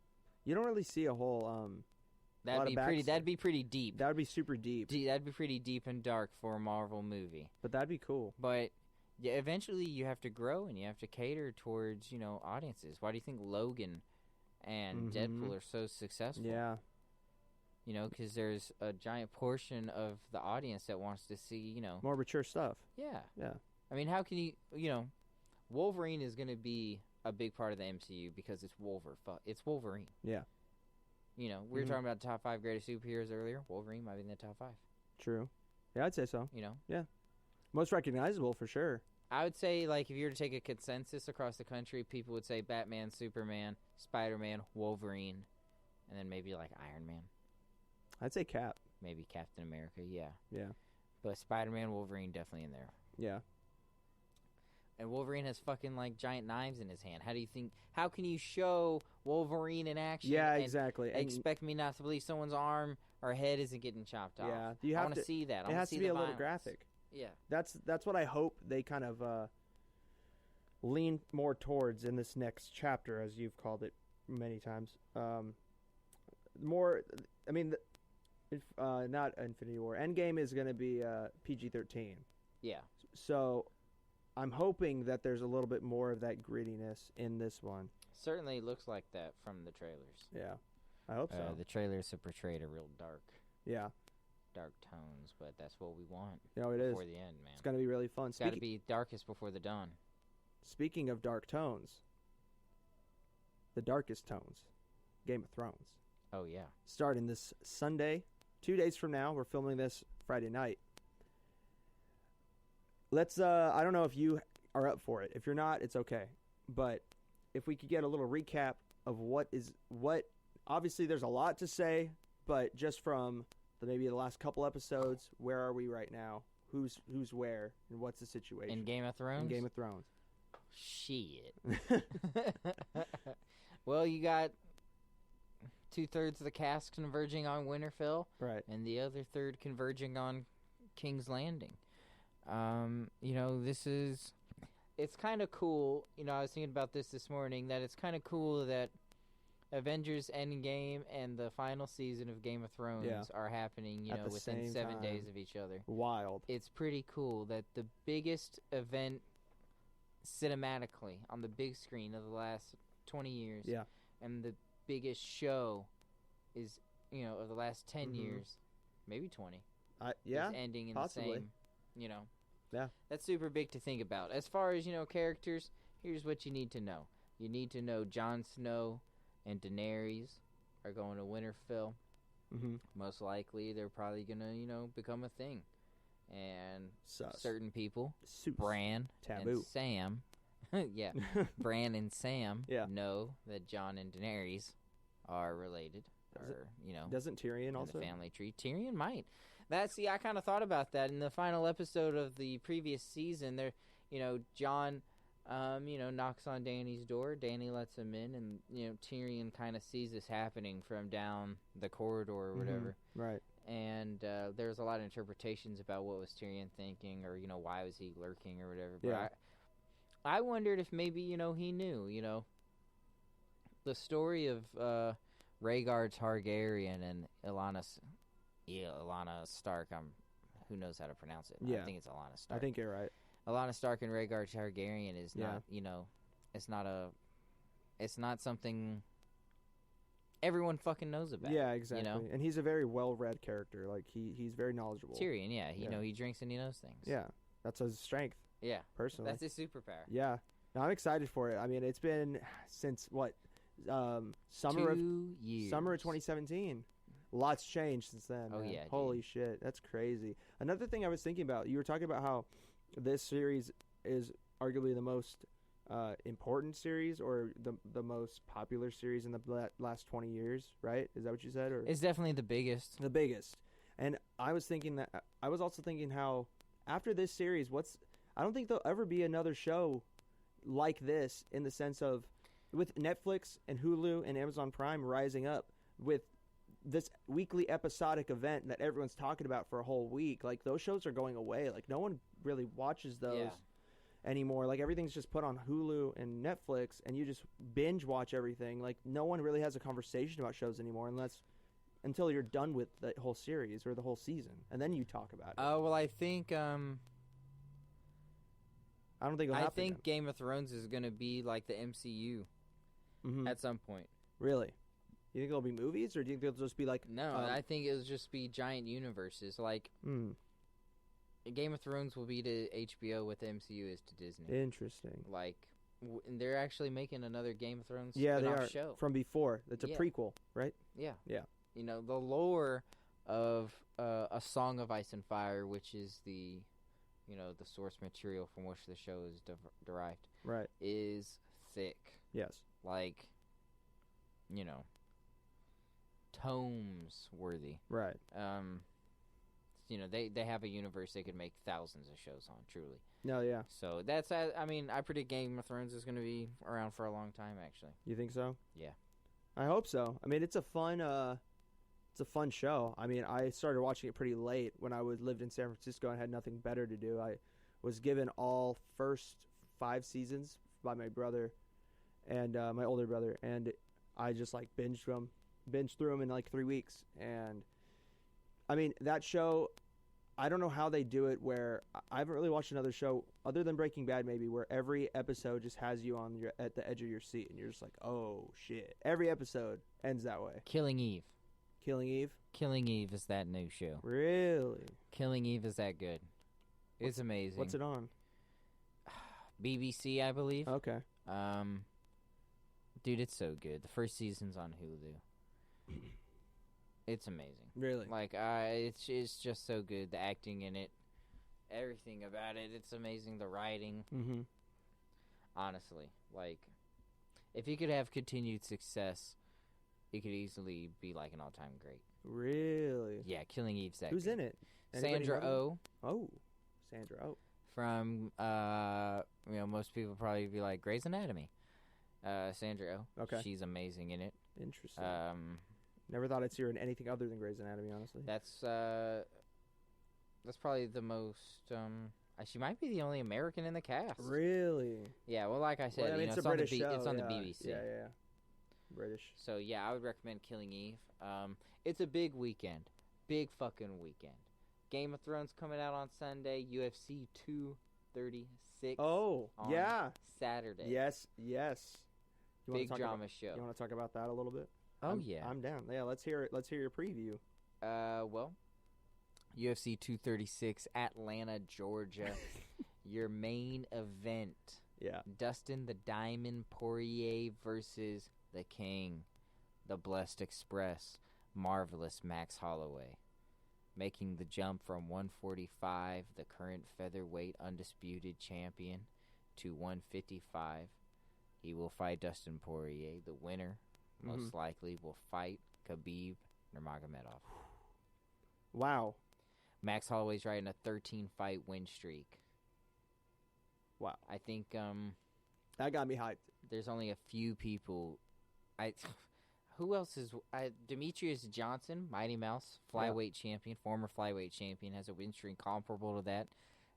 You don't really see a whole, That'd be pretty deep. That would be super deep. That'd be pretty deep and dark for a Marvel movie. But that'd be cool. But yeah, eventually you have to grow and you have to cater towards, you know, audiences. Why do you think Logan and Deadpool are so successful? Yeah. You know, because there's a giant portion of the audience that wants to see, you know, more mature stuff. Yeah. Yeah. I mean, how can you know, Wolverine is going to be a big part of the MCU because it's Wolverine. Yeah. You know, we were talking about the top 5 greatest superheroes earlier. Wolverine might be in the top 5. True. Yeah, I'd say so. You know? Yeah. Most recognizable for sure. I would say, like, if you were to take a consensus across the country, people would say Batman, Superman, Spider-Man, Wolverine, and then maybe, like, Iron Man. I'd say Cap. Maybe Captain America, yeah. Yeah. But Spider-Man, Wolverine, definitely in there. Yeah. And Wolverine has fucking, like, giant knives in his hand. How can you show Wolverine in action? Yeah, exactly. And expect me not to believe someone's arm or head isn't getting chopped off. Yeah. I want to see that. It has to be a little graphic. Yeah. That's what I hope they kind of lean more towards in this next chapter, as you've called it many times. More, I mean, not Infinity War. Endgame is going to be PG-13. Yeah. So I'm hoping that there's a little bit more of that grittiness in this one. Certainly looks like that from the trailers. Yeah. I hope so. The trailers have portrayed a real dark tones, but that's what we want. You know, it is. Before the end, man. It's going to be really fun. It's got to be darkest before the dawn. Speaking of dark tones, the darkest tones, Game of Thrones. Oh, yeah. Starting this Sunday, 2 days from now. We're filming this Friday night. Let's, I don't know if you are up for it. If you're not, it's okay. But if we could get a little recap of what, obviously there's a lot to say, but just from maybe the last couple episodes, where are we right now? Who's where, and what's the situation? In Game of Thrones? In Game of Thrones. Shit. Well, you got 2/3 of the cast converging on Winterfell. Right. And the other third converging on King's Landing. You know, it's kind of cool. You know, I was thinking about this morning, that it's kind of cool that Avengers Endgame and the final season of Game of Thrones are happening, you know, within 7 days of each other. Wild. It's pretty cool that the biggest event cinematically on the big screen of the last 20 years and the biggest show is, you know, of the last 10 years, maybe 20, is ending in possibly. the same, you know. Yeah. That's super big to think about. As far as, you know, characters, here's what you need to know. You need to know Jon Snow and Daenerys are going to Winterfell. Mm-hmm. Most likely, they're probably going to, you know, become a thing. And Sus. certain people, Sus. Bran Taboo. and Sam, Bran and Sam know that Jon and Daenerys are related. Doesn't Tyrion also? The family tree. Tyrion might. I kind of thought about that in the final episode of the previous season. There, you know, Jon, knocks on Dany's door. Dany lets him in, and you know, Tyrion kind of sees this happening from down the corridor or whatever. Right. And there's a lot of interpretations about what was Tyrion thinking, or you know, why was he lurking or whatever. But I wondered if maybe, you know, he knew, you know, the story of Rhaegar Targaryen and Lyanna Stark. Who knows how to pronounce it? Yeah. I think it's Lyanna Stark. I think you're right. Lyanna Stark and Rhaegar Targaryen is not, you know, it's not something everyone fucking knows about. Yeah, exactly. You know? And he's a very well-read character. Like he's very knowledgeable. Tyrion, you know, he drinks and he knows things. Yeah, that's his strength. Yeah, personally, that's his superpower. Yeah, no, I'm excited for it. I mean, it's been since what summer 2 years. Summer of 2017. Lots changed since then. Oh man. yeah, holy shit, that's crazy. Another thing I was thinking about, you were talking about how this series is arguably the most important series, or the most popular series in the last 20 years, right? Is that what you said? Or it's definitely the biggest. The biggest. And I was also thinking how after this series, I don't think there'll ever be another show like this, in the sense of with Netflix and Hulu and Amazon Prime rising up with this weekly episodic event that everyone's talking about for a whole week. Like, those shows are going away. Like, no one really watches those anymore. Like, everything's just put on Hulu and Netflix, and you just binge watch everything. Like, no one really has a conversation about shows anymore until you're done with the whole series or the whole season, and then you talk about it. Oh, well, I think I don't think it'll happen. I think Game of Thrones is going to be like the MCU at some point. Really? You think there'll be movies, or do you think they'll just be like... No, I think it'll just be giant universes. Like, Game of Thrones will be to HBO what the MCU is to Disney. Interesting. Like, and they're actually making another Game of Thrones they are, show. From before. It's a prequel, right? Yeah. Yeah. You know, the lore of A Song of Ice and Fire, which is the the source material from which the show is derived, Right. is thick. Yes. Like, tomes worthy. Right. They have a universe they could make thousands of shows on, truly. No, yeah. So that's, I predict Game of Thrones is going to be around for a long time, actually. You think so? Yeah. I hope so. I mean, it's a fun show. I mean, I started watching it pretty late when I lived in San Francisco and had nothing better to do. I was given all first 5 seasons by my brother and my older brother, and I just like binged through them in like 3 weeks. And I mean, that show, I don't know how they do it where I haven't really watched another show other than Breaking Bad maybe where every episode just has you at the edge of your seat and you're just like, oh shit. Every episode ends that way. Killing Eve. Killing Eve? Killing Eve is that new show. Really? Killing Eve is that good. It's amazing. What's it on? BBC, I believe. Okay. Dude, it's so good. The first season's on Hulu. It's amazing. Really? Like, it's just so good. The acting in it, everything about it, it's amazing. The writing. Mm-hmm. Honestly, like, if you could have continued success, it could easily be like an all-time great. Really? Yeah, Killing Eve's that Who's good. in it? Sandra Oh. Oh, Sandra Oh. From, most people probably be like Grey's Anatomy. Sandra Oh. Okay. She's amazing in it. Interesting. Never thought I'd see her in anything other than Grey's Anatomy, honestly. That's probably the most. She might be the only American in the cast. Really? Yeah. Well, like I said, Well, I mean, it's a on British show. It's on yeah. the BBC. Yeah. British. So yeah, I would recommend Killing Eve. It's a big weekend, big fucking weekend. Game of Thrones coming out on Sunday. UFC 236. Oh, on yeah. Saturday. Yes. Big drama show. You want to talk about that a little bit? Oh yeah. I'm down. Yeah, let's hear it. Let's hear your preview. Well, UFC 236, Atlanta, Georgia. Your main event. Yeah. Dustin the Diamond Poirier versus the King, the Blessed Express, Marvelous Max Holloway. Making the jump from 145, the current featherweight undisputed champion, to 155. He will fight Dustin Poirier. The winner, most likely, will fight Khabib Nurmagomedov. Wow. Max Holloway's riding a 13-fight win streak. Wow. I think that got me hyped. there's only a few people. Who else is Demetrius Johnson, Mighty Mouse, flyweight champion, former flyweight champion, has a win streak comparable to that.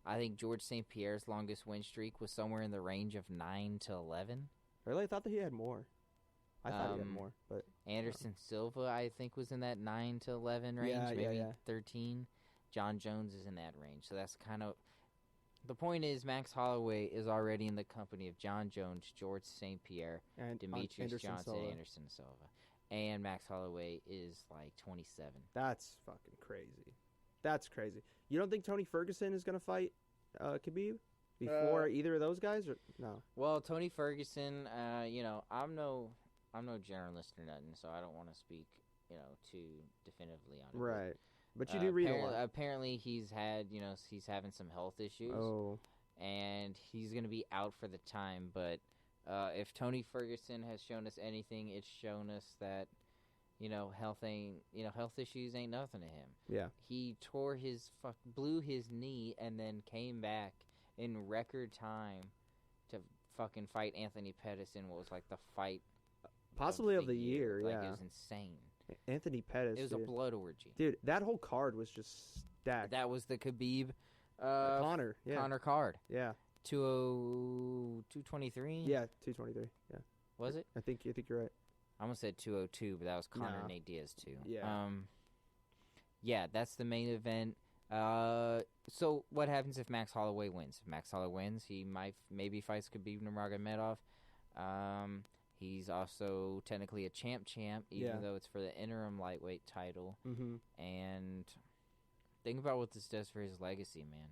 I think George St. Pierre's longest win streak was somewhere in the range of 9 to 11. Really? I thought that he had more. I thought he had more, but Anderson Silva, I think, was in that 9 to 11 range, maybe 13. John Jones is in that range, so that's kind of the point. Is Max Holloway is already in the company of John Jones, George St. Pierre, and Demetrius Anderson Johnson, Silva. Anderson Silva, and Max Holloway is like 27. That's fucking crazy. That's crazy. You don't think Tony Ferguson is gonna fight Khabib before either of those guys, or no? Well, Tony Ferguson, I'm no journalist or nothing, so I don't want to speak, too definitively on it. Right. But you do read a lot. Apparently, he's having some health issues. Oh. And he's going to be out for the time. But if Tony Ferguson has shown us anything, it's shown us that, health issues ain't nothing to him. Yeah. He blew his knee and then came back in record time to fucking fight Anthony Pettis in what was like the fight possibly of the year. Like, yeah. it was insane. Anthony Pettis. It was a blood orgy. Dude, that whole card was just stacked. That was the Khabib Connor. Yeah. Connor card. Yeah. 223? Yeah, 223. Yeah. Was it? I think you're right. I almost said 202, but that was Connor Nate Diaz too. Yeah. Yeah, that's the main event. So what happens if Max Holloway wins? If Max Holloway wins, he maybe fights Khabib Nurmagomedov. He's also technically a champ, even though it's for the interim lightweight title. Mm-hmm. And think about what this does for his legacy, man.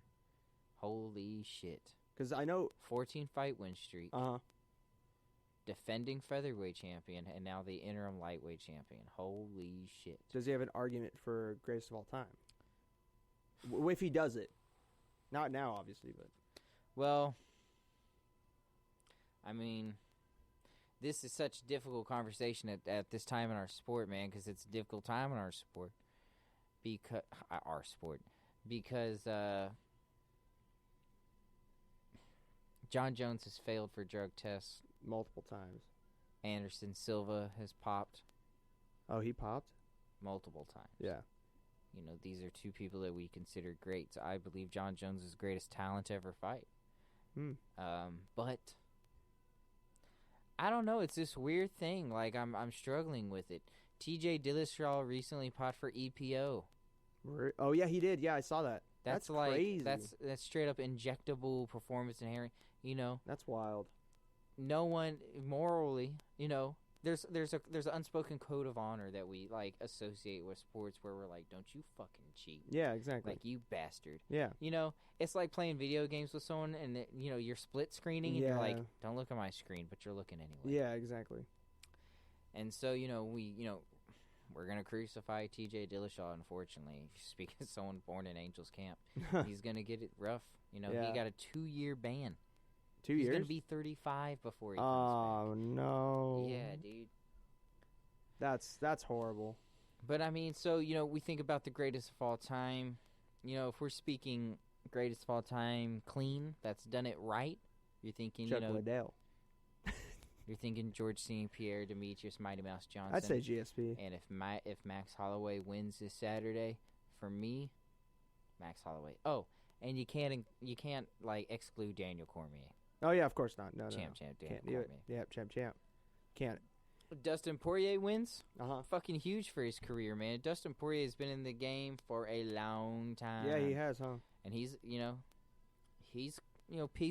Holy shit. Because I know 14-fight win streak. Uh-huh. Defending featherweight champion, and now the interim lightweight champion. Holy shit. Does he have an argument for greatest of all time? If he does it. Not now, obviously, but Well, I mean, this is such a difficult conversation at this time in our sport, man, because it's a difficult time in our sport. Because John Jones has failed for drug tests. multiple times. Anderson Silva has popped Oh, he popped? multiple times. Yeah. You know, these are two people that we consider greats. I believe John Jones is the greatest talent to ever fight. But I don't know. It's this weird thing. Like, I'm struggling with it. TJ Dillashaw recently popped for EPO. Oh, yeah, he did. Yeah, I saw that. That's like crazy. that's straight up injectable performance enhancing. You know, That's wild. no one morally. You know, there's an unspoken code of honor that we like associate with sports where we're like, don't you fucking cheat. Yeah, exactly. Like, you bastard. Yeah. You know, it's like playing video games with someone and, you know, you're split screening and you're like, don't look at my screen, but you're looking anyway. Yeah, exactly. And so, you know, we're going to crucify TJ Dillashaw, unfortunately. If you speak as someone born in Angels Camp, he's going to get it rough. You know, Yeah. he got a 2-year ban. 2 years? He's going to be 35 before he comes Oh, no. back. Yeah, dude. That's horrible. But, I mean, so, you know, we think about the greatest of all time. You know, if we're speaking greatest of all time clean, that's done it right, you're thinking, Chuck you know, Liddell. you're thinking George St. Pierre, Demetrius Mighty Mouse Johnson. I'd say GSP. And if Max Holloway wins this Saturday, for me, Max Holloway. Oh, and you can't like exclude Daniel Cormier. Oh, yeah, of course not. No, Champ, no. Daniel Can't do it. Cormier. Yeah, champ. Can't. Dustin Poirier wins. Uh-huh. Fucking huge for his career, man. Dustin Poirier has been in the game for a long time. Yeah, he has, huh? And he's pieced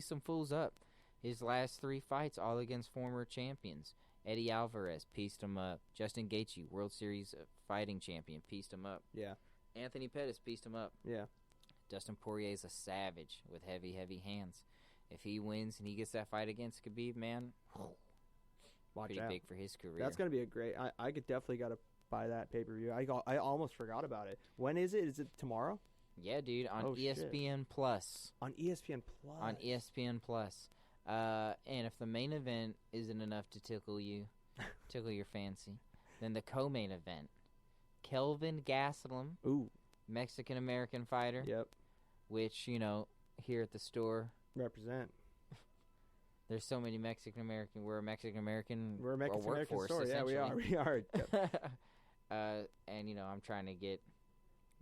some fools up. His last 3 fights, all against former champions. Eddie Alvarez pieced him up. Justin Gaethje, World Series fighting champion, pieced him up. Yeah. Anthony Pettis pieced him up. Yeah. Dustin Poirier is a savage with heavy, heavy hands. If he wins and he gets that fight against Khabib, man, Watch pretty out. big for his career. That's going to be a great... I could definitely got to buy that pay-per-view. I almost forgot about it. When is it? Is it tomorrow? Yeah, dude, on ESPN Plus. On ESPN Plus. On ESPN Plus. And if the main event isn't enough to tickle your fancy, then the co-main event, Kelvin Gastelum, Ooh. Mexican-American fighter. Yep. Which, you know, here at the store, Represent. there's so many Mexican-American. We're a Mexican-American We're a Mexican-American workforce, store. Yeah, we are. essentially. We are. Yep. And, you know, I'm trying to get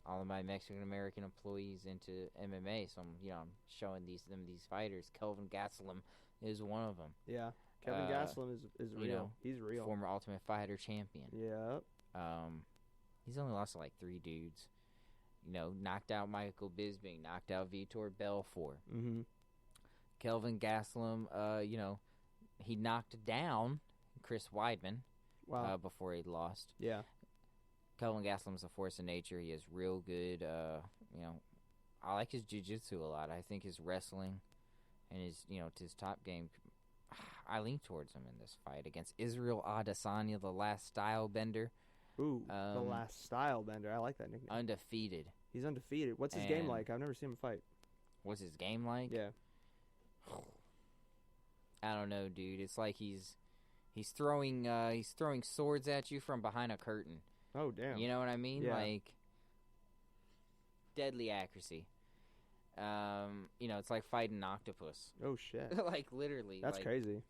all of my Mexican-American employees into MMA. So, I'm showing them these fighters. Kelvin Gastelum is one of them. Yeah. Kevin Gastelum is real. You know, He's real. Former Ultimate Fighter champion. Yep. He's only lost to like 3 dudes. You know, knocked out Michael Bisping, knocked out Vitor Belfort. Mm-hmm. Kelvin Gastelum, you know, he knocked down Chris Weidman before he lost. Yeah. Kelvin Gastelum's a force of nature. He has real good, you know, I like his jiu-jitsu a lot. I think his wrestling and his top game, I lean towards him in this fight against Israel Adesanya, the last style bender. Ooh, the last style bender. I like that nickname. Undefeated. He's undefeated. What's his game like? I've never seen him fight. What's his game like? Yeah. I don't know, dude. It's like he's throwing swords at you from behind a curtain. Oh, damn. You know what I mean? Yeah. Like deadly accuracy. You know, it's like fighting an octopus. Oh shit. Like literally. That's crazy.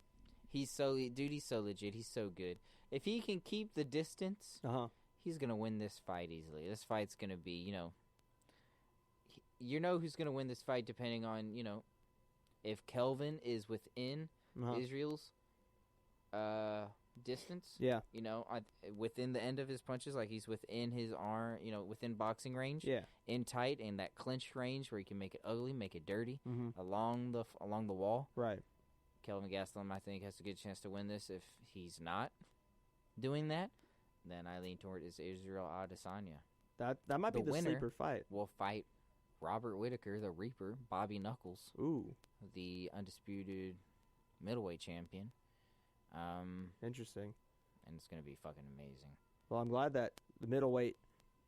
He's so legit. He's so good. If he can keep the distance, he's gonna win this fight easily. This fight's gonna be, you know who's gonna win this fight depending on, if Kelvin is within Israel's distance. Yeah. Within the end of his punches, like he's within his arm, within boxing range. Yeah. In tight, in that clinch range where he can make it ugly, make it dirty, Mm-hmm. along the wall. Right. Kelvin Gastelum, I think, has a good chance to win this. If he's not doing that, then I lean toward is Israel Adesanya. That might be the winner sleeper fight. Will fight Robert Whittaker, the Reaper, Bobby Knuckles, Ooh, the undisputed middleweight champion. Interesting. And it's gonna be fucking amazing. Well, I'm glad that the middleweight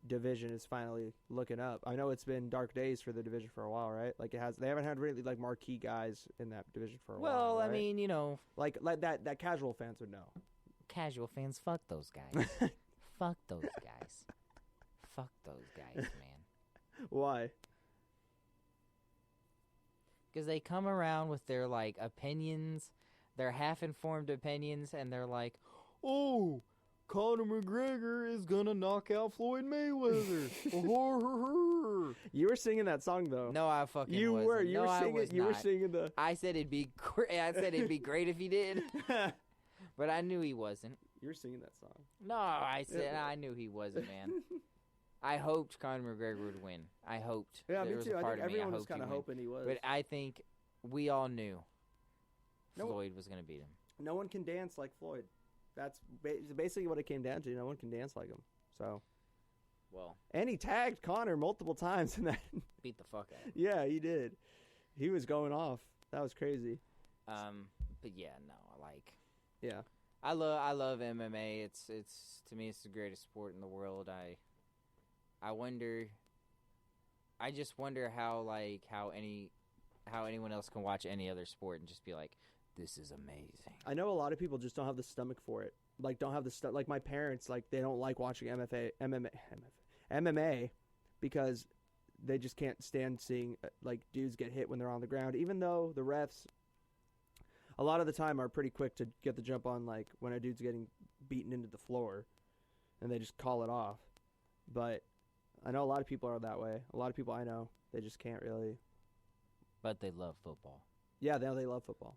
division is finally looking up. I know it's been dark days for the division for a while, right? Like they haven't had really like marquee guys in that division for a while. Well, right? I mean, like that casual fans would know. Casual fans, fuck those guys. Fuck those guys. Fuck those guys, man. Why? Because they come around with their like opinions, their half-informed opinions, and they're like, "Oh, Conor McGregor is gonna knock out Floyd Mayweather." You were singing that song though. No, I fucking you wasn't. were. You no, were singing. You were singing the. I said it'd be. I said it'd be great if he did, but I knew he wasn't. You were singing that song. No, I said I knew he wasn't, man. I hoped Conor McGregor would win. I hoped. Yeah, there me was too. A I part think of me, everyone was kind of hoping he was. But I think we all knew Floyd was going to beat him. No one can dance like Floyd. That's basically what it came down to. No one can dance like him. So, well, and he tagged Conor multiple times in that. Beat the fuck out of him. Yeah, he did. He was going off. That was crazy. But yeah, no, Yeah. I love MMA. It's to me it's the greatest sport in the world. I just wonder how anyone else can watch any other sport and just be like, this is amazing. I know a lot of people just don't have the stomach for it. Like don't have the like my parents, like they don't like watching MMA because they just can't stand seeing like dudes get hit when they're on the ground, even though the refs a lot of the time are pretty quick to get the jump on like when a dude's getting beaten into the floor and they just call it off. But I know a lot of people are that way. A lot of people I know, they just can't really. But they love football. Yeah, they love football.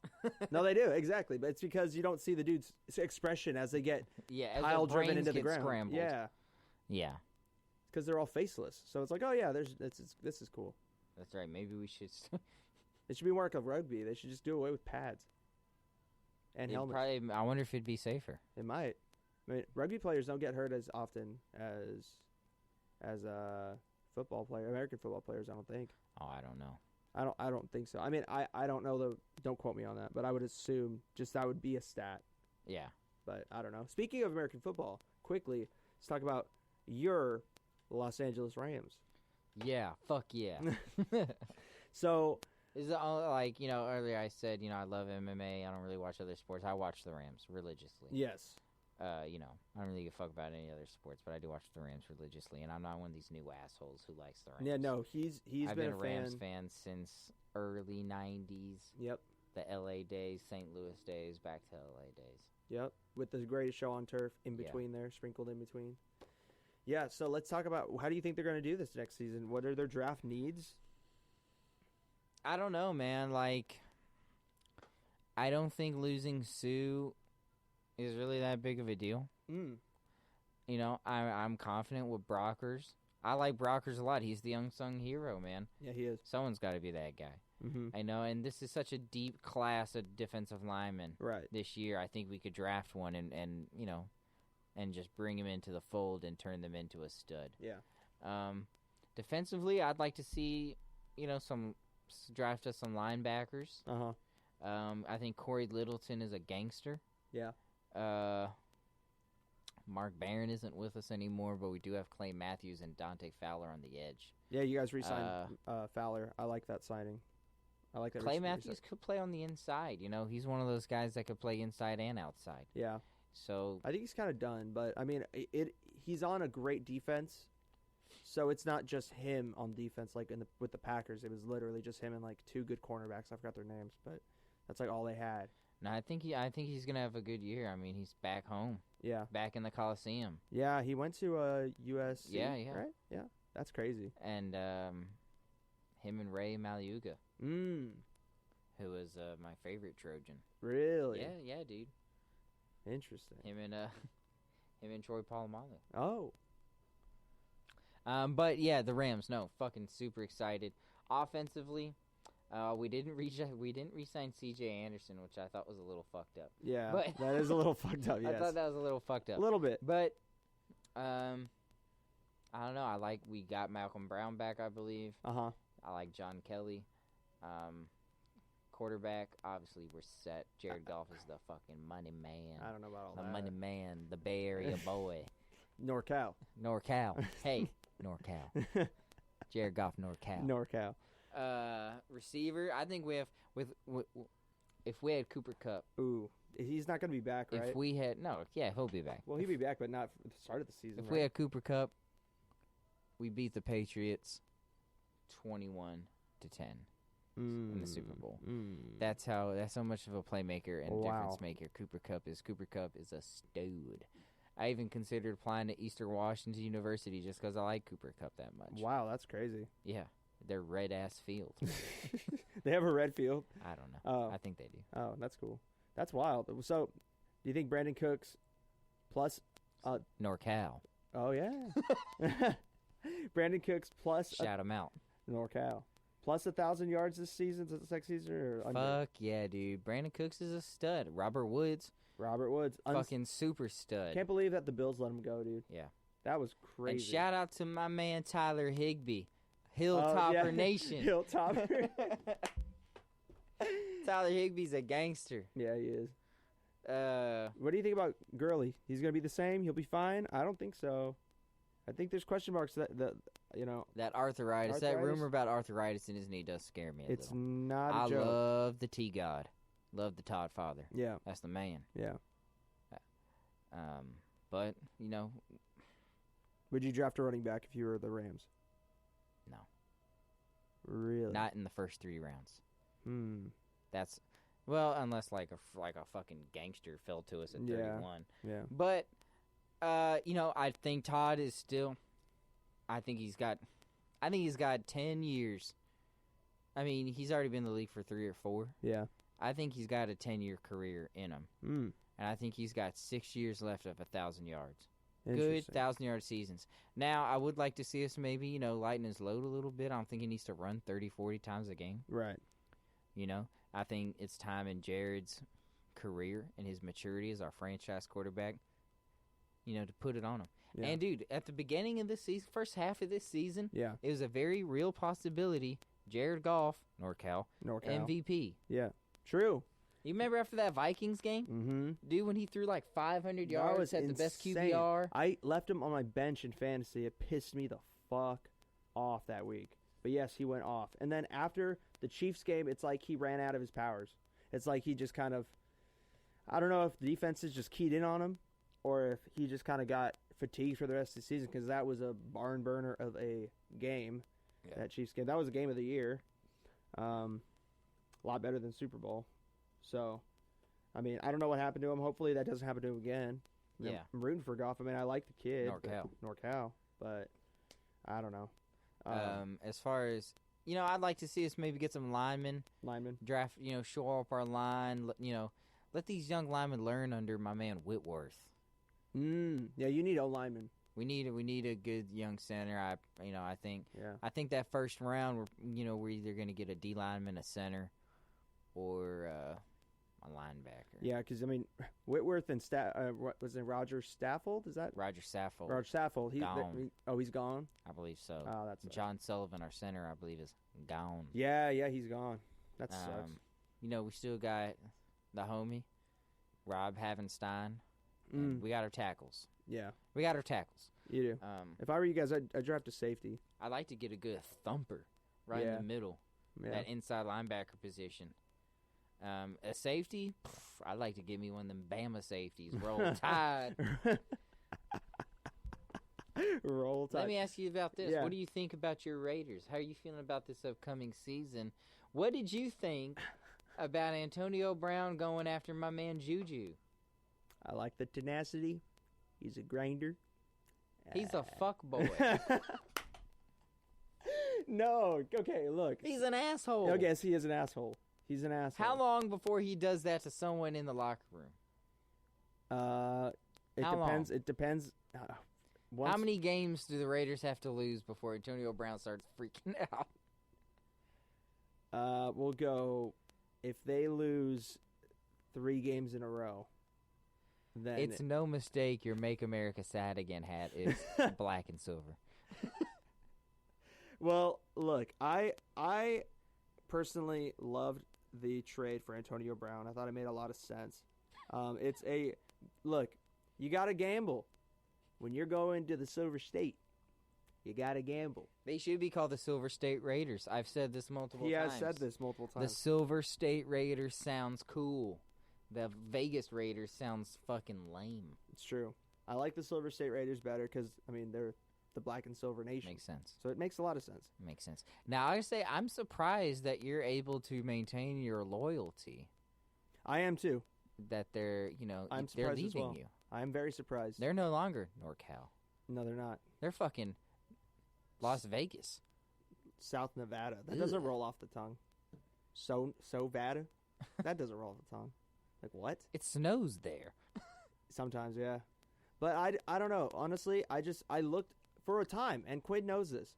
No, they do, exactly. But it's because you don't see the dude's expression as they get pile driven into the ground. Scrambled. Yeah. Yeah. Because they're all faceless. So it's like, oh, yeah, this is cool. That's right. Maybe we should. It should be more like a rugby. They should just do away with pads and helmets. I wonder if it'd be safer. It might. I mean, rugby players don't get hurt as often as football player, American football players. I don't think. Oh, I don't know. I don't think so. I mean, I don't know though. Don't quote me on that, but I would assume just that would be a stat. Yeah. But I don't know. Speaking of American football, quickly let's talk about your Los Angeles Rams. Yeah. Fuck yeah. So. Is it like, earlier I said, I love MMA. I don't really watch other sports. I watch the Rams religiously. Yes. I don't really give a fuck about any other sports, but I do watch the Rams religiously, and I'm not one of these new assholes who likes the Rams. Yeah, no, I've been a Rams fan since early 90s. Yep. The LA days, St. Louis days, back to LA days. Yep, with the greatest show on turf in between there, sprinkled in between. Yeah, so let's talk about how do you think they're going to do this next season? What are their draft needs? I don't know, man. I don't think losing Sue is really that big of a deal. I'm confident with Brockers. I like Brockers a lot. He's the unsung hero, man. Yeah, he is. Someone's got to be that guy. Mm-hmm. I know, and this is such a deep class of defensive linemen. Right. This year, I think we could draft one and just bring him into the fold and turn them into a stud. Yeah. Defensively, I'd like to see, draft us some linebackers. Uh-huh. I think Corey Littleton is a gangster. Yeah. Mark Barron isn't with us anymore, but we do have Clay Matthews and Dante Fowler on the edge. Yeah, you guys re-signed Fowler. I like that signing. I like that. Clay Matthews could play on the inside. He's one of those guys that could play inside and outside. Yeah. So I think he's kind of done, but I mean, he's on a great defense. So it's not just him on defense like with the Packers. It was literally just him and like two good cornerbacks. I forgot their names, but that's like all they had. No, I think he's gonna have a good year. I mean, he's back home. Yeah. Back in the Coliseum. Yeah, he went to USC. Yeah. Right? Yeah. That's crazy. And him and Ray Maliuga. Who was my favorite Trojan. Really? Yeah, dude. Interesting. Him and Troy Polamalu. Oh. But yeah, the Rams. No, fucking super excited. Offensively, we didn't re-sign C.J. Anderson, which I thought was a little fucked up. Yeah, but that is a little fucked up. Yes. I thought that was a little fucked up. A little bit. But I don't know. We got Malcolm Brown back, I believe. Uh-huh. I like John Kelly. Quarterback, obviously we're set. Jared Goff is the fucking money man. I don't know about all the that. money man, the Bay Area boy. NorCal. Hey, NorCal. Jared Goff, NorCal. NorCal. Receiver, I think we have if we had Cooper Kupp. Ooh, he's not going to be back, right? If we had he'll be back. Well, he'll be back, but not for the start of the season. If we had Cooper Kupp, we beat the Patriots 21-10 in the Super Bowl. That's how much of a playmaker and difference maker Cooper Kupp is. Cooper Kupp is a stud. I even considered applying to Eastern Washington University just because I like Cooper Kupp that much. Wow, that's crazy. Yeah, their red ass field. They have a red field? I don't know. Oh. I think they do. Oh, that's cool. That's wild. So, do you think Brandon Cooks plus NorCal? Oh yeah. Brandon Cooks plus shout him out. NorCal plus 1,000 yards this season, next season, or under? Fuck yeah, dude. Brandon Cooks is a stud. Robert Woods, fucking super stud. Can't believe that the Bills let him go, dude. Yeah, that was crazy. And shout out to my man Tyler Higbee, Hilltopper Nation. Hilltopper. Tyler Higbee's a gangster. Yeah, he is. What do you think about Gurley? He's gonna be the same. He'll be fine. I don't think so. I think there's question marks that that arthritis. That rumor about arthritis in his knee does scare me a it's little. Not a joke. I love the T God. Love the Todd father. Yeah. That's the man. Yeah. But, would you draft a running back if you were the Rams? No. Really? Not in the first 3 rounds. That's unless like a fucking gangster fell to us at 31. Yeah. But I think Todd is still. I think he's got 10 years. I mean, he's already been in the league for 3 or 4. Yeah. I think he's got a 10-year career in him. And I think he's got 6 years left of 1,000 yards. Good 1,000-yard seasons. Now, I would like to see us maybe, lighten his load a little bit. I don't think he needs to run 30, 40 times a game. Right. I think it's time in Jared's career and his maturity as our franchise quarterback, to put it on him. Yeah. And, dude, at the beginning of this season, first half of this season, it was a very real possibility. Jared Goff, NorCal, MVP. Yeah, true. You remember after that Vikings game? Mm-hmm. Dude, when he threw like 500 yards, had the best QBR. I left him on my bench in fantasy. It pissed me the fuck off that week. But, yes, he went off. And then after the Chiefs game, it's like he ran out of his powers. It's like he just kind of – I don't know if the defenses just keyed in on him or if he just kind of got fatigued for the rest of the season because that was a barn burner of a game, that Chiefs game. That was a game of the year. A lot better than Super Bowl. So, I mean, I don't know what happened to him. Hopefully that doesn't happen to him again. Yeah. I'm rooting for Goff. I mean, I like the kid. NorCal. But I don't know. As far as, I'd like to see us maybe get some linemen. Draft, shore up our line. Let these young linemen learn under my man Whitworth. Yeah, you need a lineman. We need a good young center. I think. Yeah. I think that first round, we're either going to get a D lineman, a center, or a linebacker. Yeah, because I mean, Whitworth and what was it? Roger Saffold? Is that Roger Saffold? Roger Saffold. He's gone. He's gone. I believe so. Oh, that's John Sullivan, our center, I believe, is gone. Yeah, he's gone. That sucks. We still got the homie Rob Havenstein. We got our tackles. Yeah, we got our tackles. You do. If I were you guys, I'd draft a safety. I'd like to get a good thumper right in the middle, that inside linebacker position. A safety, I'd like to give me one of them Bama safeties. Roll Tide. Roll Tide. Let me ask you about this. Yeah. What do you think about your Raiders? How are you feeling about this upcoming season? What did you think about Antonio Brown going after my man Juju? I like the tenacity. He's a grinder. He's a fuck boy. No. Okay, look. He's an asshole. I guess he is an asshole. He's an asshole. How long before he does that to someone in the locker room? It depends. It depends. How many games do the Raiders have to lose before Antonio Brown starts freaking out? We'll go if they lose 3 games in a row. Then it's no mistake your Make America Sad Again hat is black and silver. Well, look, I personally loved the trade for Antonio Brown. I thought it made a lot of sense. Look, you got to gamble when you're going to the Silver State. You got to gamble. They should be called the Silver State Raiders. I've said this multiple times. He has said this multiple times. The Silver State Raiders sounds cool. The Vegas Raiders sounds fucking lame. It's true. I like the Silver State Raiders better because, I mean, they're the black and silver nation. Makes sense. So it makes a lot of sense. Makes sense. Now, I say I'm surprised that you're able to maintain your loyalty. I am too. That they're, they're leaving you. I'm very surprised. They're no longer NorCal. No, they're not. They're fucking Las Vegas. South Nevada. That doesn't roll off the tongue. Vada? That doesn't roll off the tongue. Like, what? It snows there. Sometimes, yeah. But I don't know. Honestly, I looked for a time, and Quinn knows this.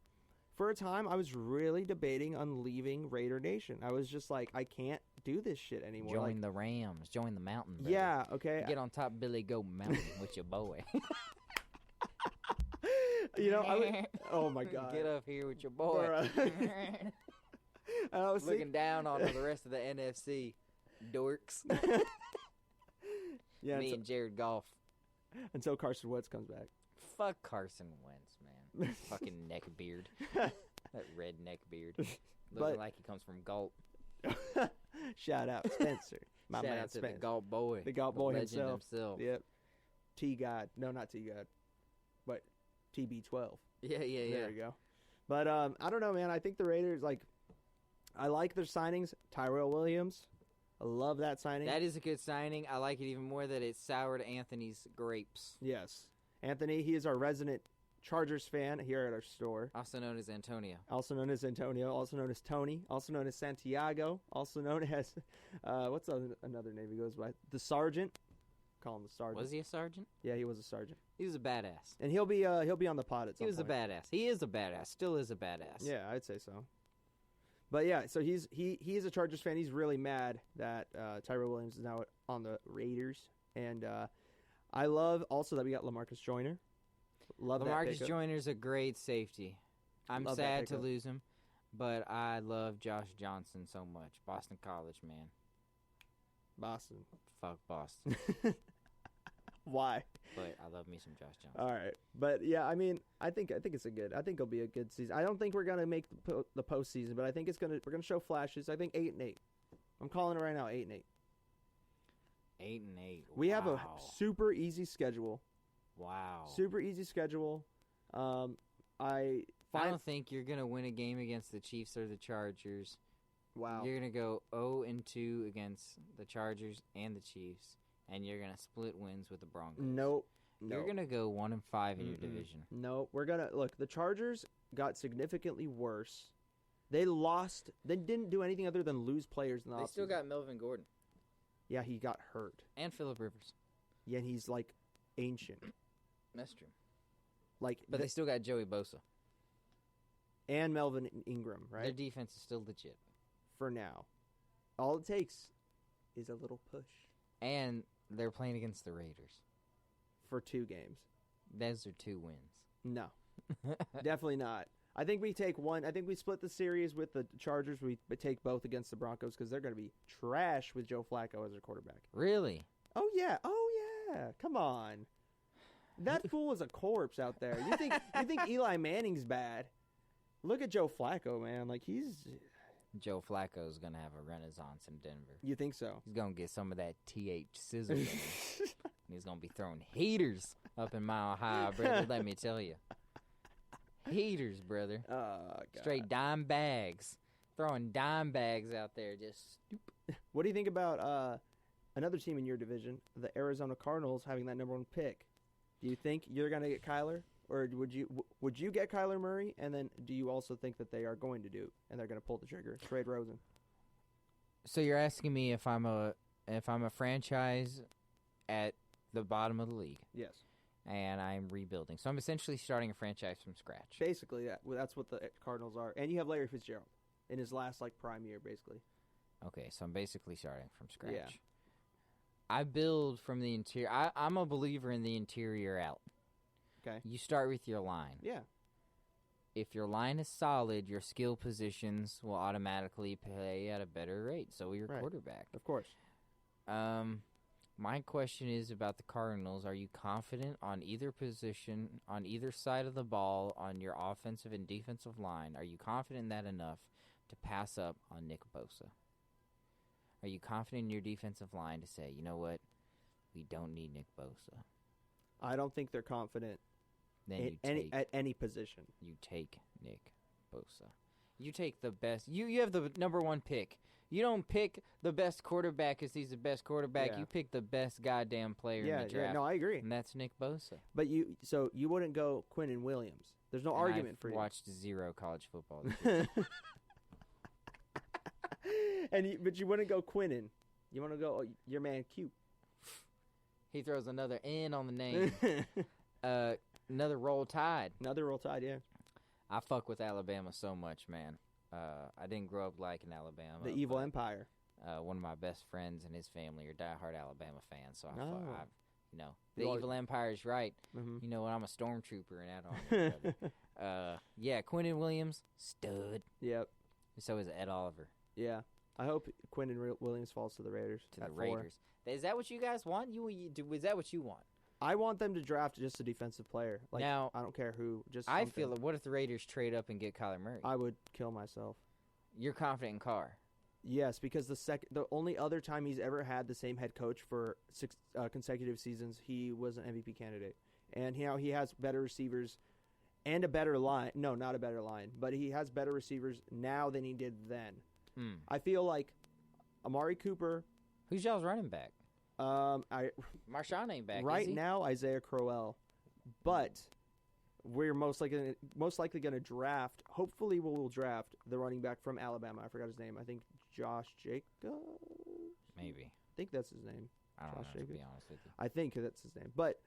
For a time, I was really debating on leaving Raider Nation. I was just like, I can't do this shit anymore. Join the Rams. Join the mountain. Brother. Yeah, okay. Get on top of Billy Goat Mountain with your boy. Oh my God. Get up here with your boy. I was looking down on the rest of the NFC. Dorks. Yeah, Me and Jared Goff. Until Carson Wentz comes back. Fuck Carson Wentz, man. Fucking neck beard. That red neck beard. Looking like he comes from Galt. Shout out Spencer. Shout out to the Galt boy. The Galt boy himself. Yep. T-God. No, not T-God. But TB12. Yeah. There you go. But I don't know, man. I think the Raiders, I like their signings. Tyrell Williams. I love that signing. That is a good signing. I like it even more that it soured Anthony's grapes. Yes. Anthony, he is our resident Chargers fan here at our store. Also known as Antonio. Also known as Antonio. Also known as Tony. Also known as Santiago. Also known as, what's another name he goes by? The Sergeant. Call him the Sergeant. Was he a sergeant? Yeah, he was a sergeant. He was a badass. And he'll be on the pod at some point. He was a badass. He is a badass. Still is a badass. Yeah, I'd say so. But yeah, so he is a Chargers fan. He's really mad that Tyrell Williams is now on the Raiders, and I love also that we got LaMarcus Joyner. Love LaMarcus Joyner's a great safety. I'm sad to lose him, but I love Josh Johnson so much. Boston College, man. Boston. Fuck Boston. Why? But I love me some Josh Johnson. All right, but yeah, I mean, I think it'll be a good season. I don't think we're gonna make the postseason, but I think we're gonna show flashes. I think 8-8. I'm calling it right now, 8-8. 8-8. We have a super easy schedule. Wow. Super easy schedule. I don't think you're gonna win a game against the Chiefs or the Chargers. Wow. You're gonna go 0-2 against the Chargers and the Chiefs. And you're going to split wins with the Broncos. Nope. You're going to go 1-5 in your division. No, we're going to... Look, the Chargers got significantly worse. They lost... They didn't do anything other than lose players in the offseason. They still got Melvin Gordon. Yeah, he got hurt. And Phillip Rivers. Yeah, he's, ancient. That's true. But they still got Joey Bosa. And Melvin Ingram, right? Their defense is still legit. For now. All it takes is a little push. And they're playing against the Raiders. For 2 games. Those are 2 wins. No. Definitely not. I think we take one. I think we split the series with the Chargers. We take both against the Broncos because they're going to be trash with Joe Flacco as their quarterback. Really? Oh, yeah. Come on. That fool is a corpse out there. You think Eli Manning's bad? Look at Joe Flacco, man. He's... Joe Flacco's going to have a renaissance in Denver. You think so? He's going to get some of that TH sizzle in him. And he's going to be throwing heaters up in Mile High, brother, let me tell you. Heaters, brother. Oh, God. Straight dime bags. Throwing dime bags out there, just stoop. What do you think about another team in your division, the Arizona Cardinals, having that number 1 pick? Do you think you're going to get Kyler? Or would you get Kyler Murray, and then do you also think that they are going to do, and they're going to pull the trigger, trade Rosen? So you're asking me if I'm a franchise at the bottom of the league? Yes. And I'm rebuilding, so I'm essentially starting a franchise from scratch. Basically, that's what the Cardinals are, and you have Larry Fitzgerald in his last prime year, basically. Okay, so I'm basically starting from scratch. Yeah. I build from the interior. I'm a believer in the interior out. Okay. You start with your line. Yeah. If your line is solid, your skill positions will automatically play at a better rate. So will your quarterback. Of course. My question is about the Cardinals. Are you confident on either position, on either side of the ball, on your offensive and defensive line? Are you confident in that enough to pass up on Nick Bosa? Are you confident in your defensive line to say, you know what, we don't need Nick Bosa? I don't think they're confident Then at any position. You take Nick Bosa. You take the best. You have the number 1 pick. You don't pick the best quarterback because he's the best quarterback. Yeah. You pick the best goddamn player in the draft. Yeah, no, I agree. And that's Nick Bosa. But you wouldn't go Quinn and Williams. There's no argument for you. I've watched 0 college football. But you wouldn't go Quinnen. You want to go your man Q. He throws another N on the name. Another Roll Tide. Another Roll Tide, yeah. I fuck with Alabama so much, man. I didn't grow up liking Alabama. The evil empire. One of my best friends and his family are diehard Alabama fans, so the You evil empire is right. Mm-hmm. You know, I'm a stormtrooper and that on. Quinnen Williams, stud. Yep. So is Ed Oliver. Yeah. I hope Quinn and Williams falls to the Raiders. Raiders. Is that what you guys want? Is that what you want? I want them to draft just a defensive player. Like, now, I don't care who. Just I something. feel like, what if the Raiders trade up and get Kyler Murray? I would kill myself. You're confident in Carr? Yes, because the only other time he's ever had the same head coach for 6 consecutive seasons, he was an MVP candidate, and he has better receivers and a better line. No, not a better line, but he has better receivers now than he did then. I feel like Amari Cooper. Who's y'all's running back? Marshawn ain't back right is he? now. Isaiah Crowell, but we're most likely going to draft. Hopefully, we'll draft the running back from Alabama. I forgot his name. I think Josh Jacobs. Maybe. I think that's his name. I don't Josh know. Jacobs. To be honest with you, I think that's his name. But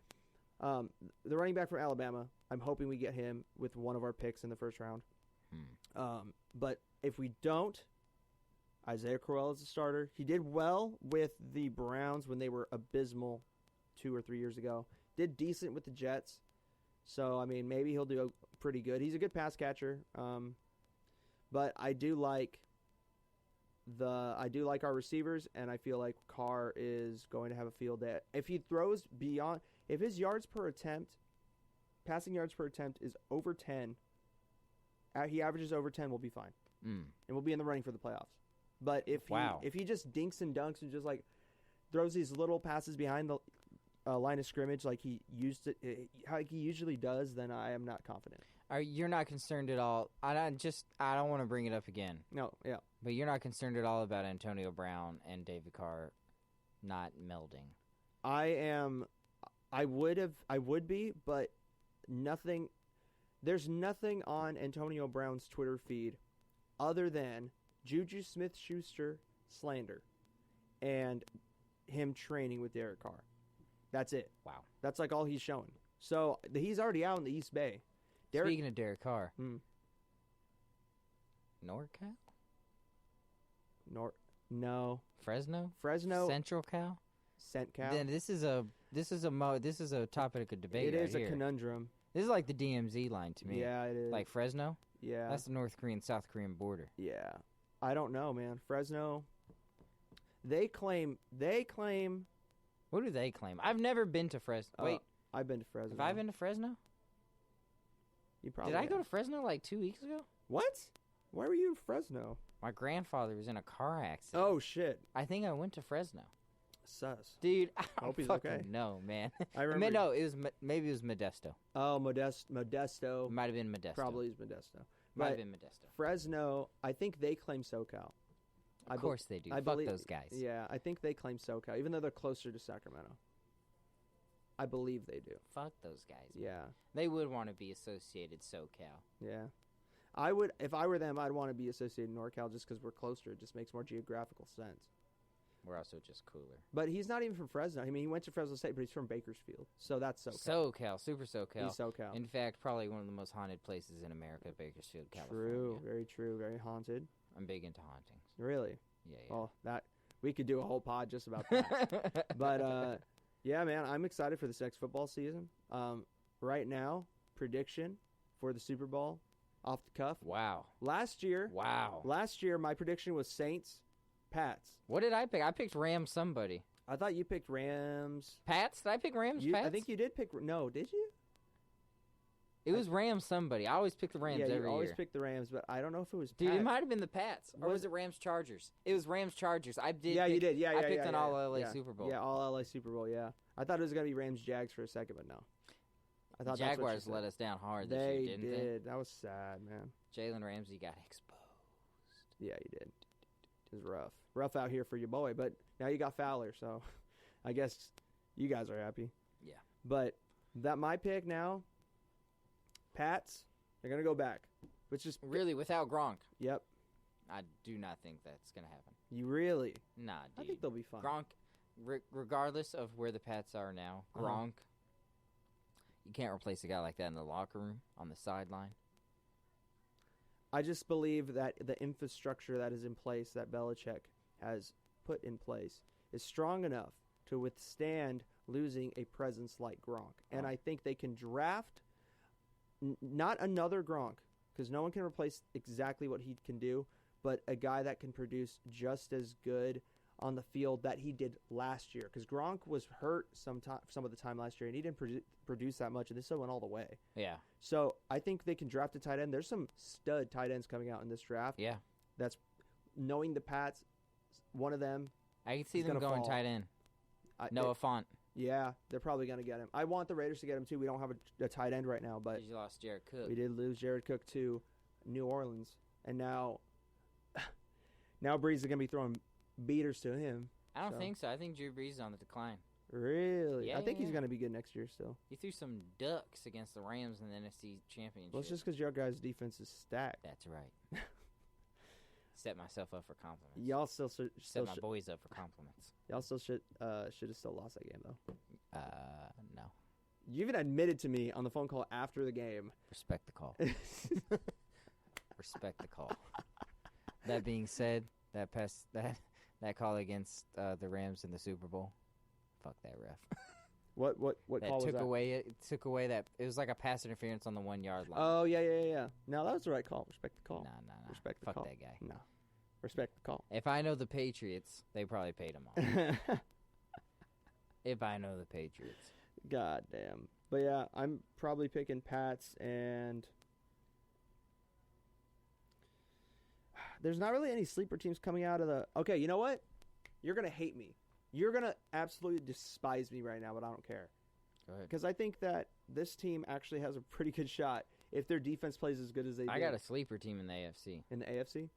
the running back from Alabama, I'm hoping we get him with one of our picks in the first round. But if we don't, Isaiah Crowell is a starter. He did well with the Browns when they were abysmal 2 or 3 years ago. Did decent with the Jets. So, I mean, maybe he'll do pretty good. He's a good pass catcher. But I do like our receivers, and I feel like Carr is going to have a field day. If he throws beyond, if his yards per attempt, passing yards per attempt is over 10, he averages over 10, we'll be fine. And we'll be in the running for the playoffs. But if he just dinks and dunks and just like throws these little passes behind the line of scrimmage like he usually does, then I am not confident. You're not concerned at all. I don't want to bring it up again. No, yeah. But you're not concerned at all about Antonio Brown and David Carr not melding. I am. I would be, but nothing. There's nothing on Antonio Brown's Twitter feed other than Juju Smith-Schuster slander and him training with Derek Carr. That's it. Wow. That's like all he's showing. So he's already out in the East Bay. Speaking of Derek Carr. NorCal? No. Fresno? Central Cal? CentCal. Then this is a topic of debate. It is right a here. conundrum. This is like the DMZ line to me. Yeah, it is. Like Fresno? Yeah. That's the North Korean South Korean border. Yeah. I don't know, man. Fresno. They claim. What do they claim? I've never been to Fresno. Wait. I've been to Fresno. Have I been to Fresno? You probably Did I have. go to Fresno like 2 weeks ago? What? Why were you in Fresno? My grandfather was in a car accident. Oh, shit. I think I went to Fresno. Sus. Dude, I hope he's fucking okay. No, man. I remember. No, maybe it was Modesto. Oh, Modesto. It might have been Modesto. Probably is Modesto. Might have been Modesto. Fresno, I think they claim SoCal. Of course they do. Fuck those guys. Yeah, I think they claim SoCal, even though they're closer to Sacramento. I believe they do. Fuck those guys. Man. Yeah. They would want to be associated SoCal. Yeah. I would, if I were them, I'd want to be associated NorCal just because we're closer. It just makes more geographical sense. We're also just cooler. But he's not even from Fresno. I mean, he went to Fresno State, but he's from Bakersfield. So that's SoCal. SoCal, super SoCal. He's SoCal. In fact, probably one of the most haunted places in America, Bakersfield, California. True, very true, very haunted. I'm big into hauntings. Really? Yeah. Oh, we could do a whole pod just about that. But yeah, man, I'm excited for this next football season. Right now, prediction for the Super Bowl, off the cuff. Wow. Last year, my prediction was Saints, Pats. What did I pick? I picked Rams somebody. I thought you picked Rams. Pats? Did I pick Rams? Pats? I think you did pick. No, did you? It was Rams somebody. I always pick the Rams every year. Yeah, you always pick the Rams, but I don't know if it was Dude, Pats. it might have been the Pats. Or was it Rams Chargers? It was Rams Chargers. I did. Yeah, you did. Yeah, I picked an all LA Super Bowl. Yeah, all LA Super Bowl, yeah. I thought it was going to be Rams Jags for a second, but no. I thought the Jaguars let us down hard this year, didn't they? They did. That was sad, man. Jalen Ramsey got exposed. Yeah, he did. It was rough. Rough out here for your boy, but now you got Fowler, so I guess you guys are happy. Yeah. But my pick now, Pats, they're going to go back. Which is really without Gronk. Yep. I do not think that's going to happen. You really? Nah, dude. I think they'll be fine. Gronk, regardless of where the Pats are now, Gronk, you can't replace a guy like that in the locker room, on the sideline. I just believe that the infrastructure that is in place, that Belichick has put in place, is strong enough to withstand losing a presence like Gronk. And I think they can draft not another Gronk, because no one can replace exactly what he can do, but a guy that can produce just as good on the field that he did last year. Because Gronk was hurt some of the time last year, and he didn't produce that much, and this still went all the way. Yeah. So I think they can draft a tight end. There's some stud tight ends coming out in this draft. Yeah. That's knowing the Pats, one of them. I can see them going tight end. Noah Fant. Yeah, they're probably going to get him. I want the Raiders to get him, too. We don't have a tight end right now, but you lost Jared Cook. We did lose Jared Cook to New Orleans, and now Breeze is going to be throwing beaters to him. I don't think so. I think Drew Brees is on the decline. Really? Yeah, I think he's going to be good next year still. He threw some ducks against the Rams in the NFC Championship. Well, it's just because your guys' defense is stacked. That's right. Set myself up for compliments. Y'all still set my boys up for compliments. Y'all still should have still lost that game though. No. You even admitted to me on the phone call after the game. Respect the call. Respect the call. That being said, that call against the Rams in the Super Bowl. Fuck that ref. What call was that? It took away that. It was like a pass interference on the 1 yard line. Oh yeah. No, that was the right call. Respect the call. No. Respect the Fuck call. that guy. No. Respect the call. If I know the Patriots, they probably paid him off. If I know the Patriots. God damn. But yeah, I'm probably picking Pats, and there's not really any sleeper teams coming out of the. Okay, you know what? You're gonna hate me. You're going to absolutely despise me right now, but I don't care. Go ahead. Because I think that this team actually has a pretty good shot if their defense plays as good as they do. I got a sleeper team in the AFC. In the AFC?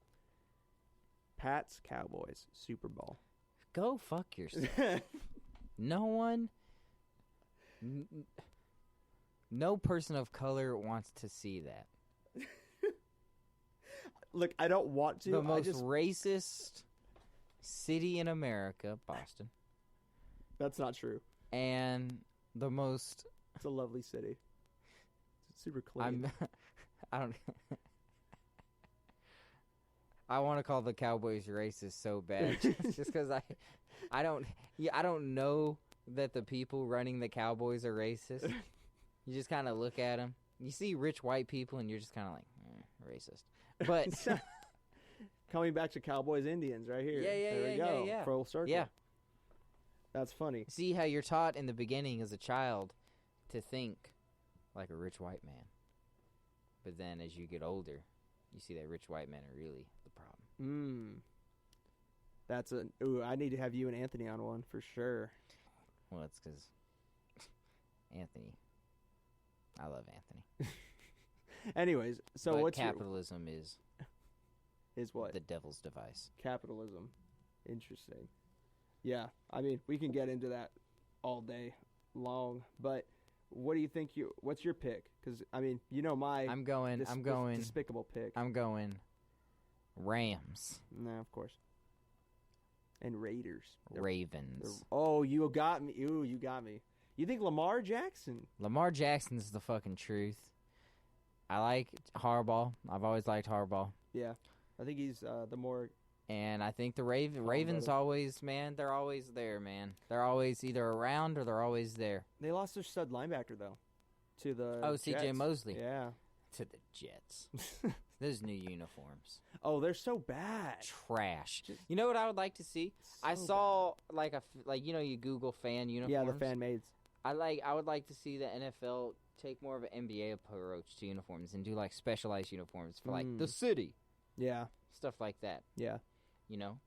Pats, Cowboys, Super Bowl. Go fuck yourself. No one, no person of color wants to see that. Look, I don't want to. The most racist city in America, Boston. That's not true. And the most. It's a lovely city. It's super clean. I want to call the Cowboys racist so bad, just because I don't know that the people running the Cowboys are racist. You just kind of look at them. You see rich white people, and you're just kind of like, racist. But coming back to Cowboys Indians right here. There we go. Yeah. Full circle. Yeah. That's funny. See how you're taught in the beginning as a child to think like a rich white man. But then as you get older, you see that rich white men are really the problem. That's I need to have you and Anthony on one for sure. Well, it's because Anthony. I love Anthony. Anyways, so but what's capitalism is what? The devil's device. Capitalism. Interesting. Yeah, I mean, we can get into that all day long, but what do you think what's your pick? Cuz I mean, you know I'm going despicable pick. I'm going Rams. No, of course. And Raiders. Ravens. You got me. Ooh, you got me. You think Lamar Jackson? Lamar Jackson's the fucking truth. I like Harbaugh. I've always liked Harbaugh. Yeah. I think he's the more... And I think the Ravens always, man, they're always there, man. They're always either around or they're always there. They lost their stud linebacker, though, to the C.J. Mosley. Yeah. To the Jets. Those new uniforms. Oh, they're so bad. Trash. Just- You know what I would like to see? I So saw like you Google fan uniforms. Yeah, the fan mades. I would like to see the NFL take more of an NBA approach to uniforms and do like specialized uniforms for like the city, Yeah, stuff like that. yeah. You know,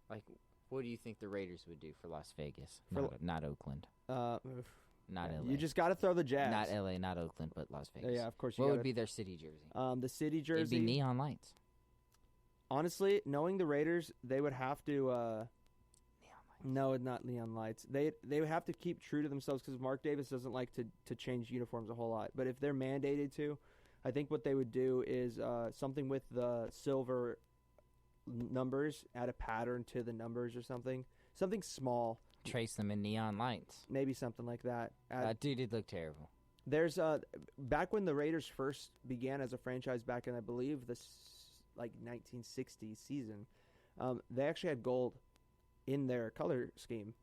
like what do you think the Raiders would do for Las Vegas? For- Not Oakland, Oof. not Yeah, LA. You just got to throw the Jazz. Not LA, not Oakland, but Las Vegas. Yeah, of course. You What gotta, would be their city jersey? the city It'd jersey? be neon lights. Honestly, knowing the Raiders, they would have to. Neon lights. No, not neon lights. They would have to keep true to themselves because Mark Davis doesn't like to change uniforms a whole lot. But if they're mandated to, I think what they would do is something with the silver numbers, add a pattern to the numbers or something small. Trace them in neon lights. Maybe something like that. Dude, it looked terrible. There's back when the Raiders first began as a franchise back in I believe the 1960s season, they actually had gold in their color scheme,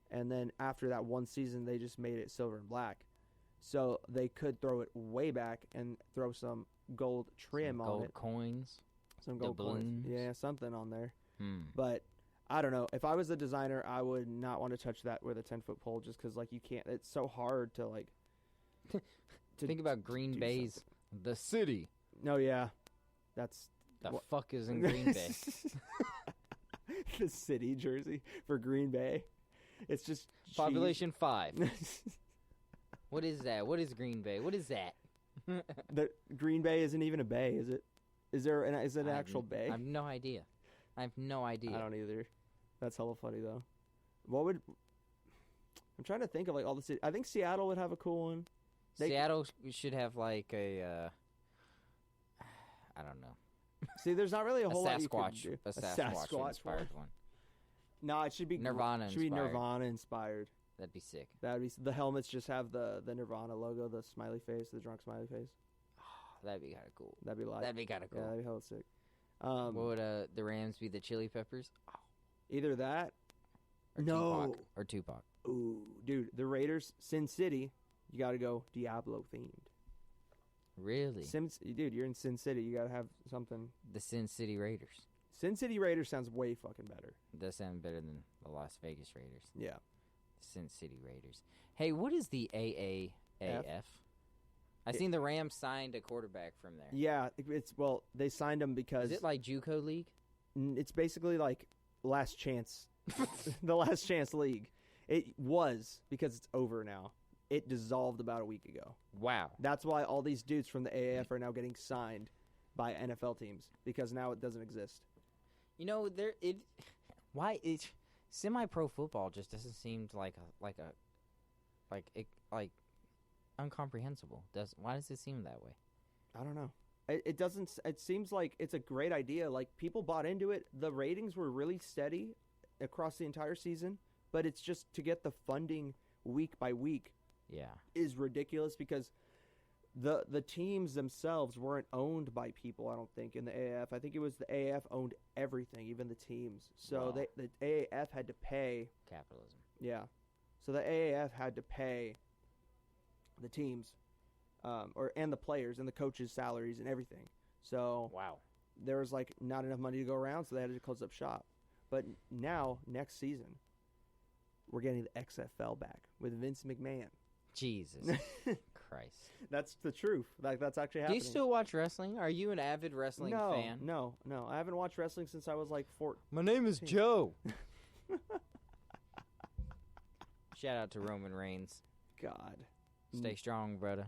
and then after that one season they just made it silver and black, so they could throw it way back and throw some gold trim Some on gold it, coins. some gold coins, doubloons. yeah, something on there. Hmm. But I don't know. If I was the designer, I would not want to touch that with a 10-foot pole, just because like you can't. It's so hard to like. Think about Green do Bay's the city. No, yeah, that's The What? fuck is in Green Bay? The city jersey for Green Bay. It's just cheese. Population 5. What is that? What is Green Bay? What is that? The Green Bay isn't even a bay, is it? Is it an actual bay? I have no idea. I have no idea. I don't either. That's hella funny though. What would I'm trying to think of like all the city. I think Seattle would have a cool one. Seattle should have like a I don't know. See, there's not really a A whole lot you could Sasquatch, do. a Sasquatch inspired one. No, it should be Nirvana Should be inspired. Nirvana inspired. That'd be sick. That'd be the helmets just have the Nirvana logo, the smiley face, the drunk smiley face. That'd be kind of cool. That'd be live. That'd be kind of Yeah, cool. that'd be hella sick. What would the Rams be? The Chili Peppers? Either that. Or No. Tupac? Or Tupac. Ooh, dude, the Raiders, Sin City, you got to go Diablo themed. Really? Dude, you're in Sin City, you got to have something. The Sin City Raiders. Sin City Raiders sounds way fucking better. It does sound better than the Las Vegas Raiders. Yeah. Sin City Raiders. Hey, what is the AAAF? I seen the Rams signed a quarterback from there. Yeah, they signed him because Is it like JUCO League? it's basically like last chance, the last chance league. It was because it's over now. It dissolved about a week ago. Wow. That's why all these dudes from the AAF are now getting signed by NFL teams because now it doesn't exist. You know, why it semi-pro football just doesn't seem like incomprehensible. Why does it seem that way? I don't know. It doesn't. It seems like it's a great idea. Like people bought into it. The ratings were really steady across the entire season, but it's just to get the funding week by week Yeah. is ridiculous because the teams themselves weren't owned by people. I don't think in the AAF. I think it was the AAF owned everything, even the teams. So Wow. the AAF had to pay. Capitalism. Yeah. So the AAF had to pay the teams, and the players and the coaches' salaries and everything. So Wow. there was like not enough money to go around, so they had to close up shop. But now, next season, we're getting the XFL back with Vince McMahon. Jesus Christ. That's the truth. Like that's actually Do happening. you still watch wrestling? Are you an avid wrestling fan? No. I haven't watched wrestling since I was like 14. My name is Joe. Shout out to Roman Reigns. God. Stay strong, brother.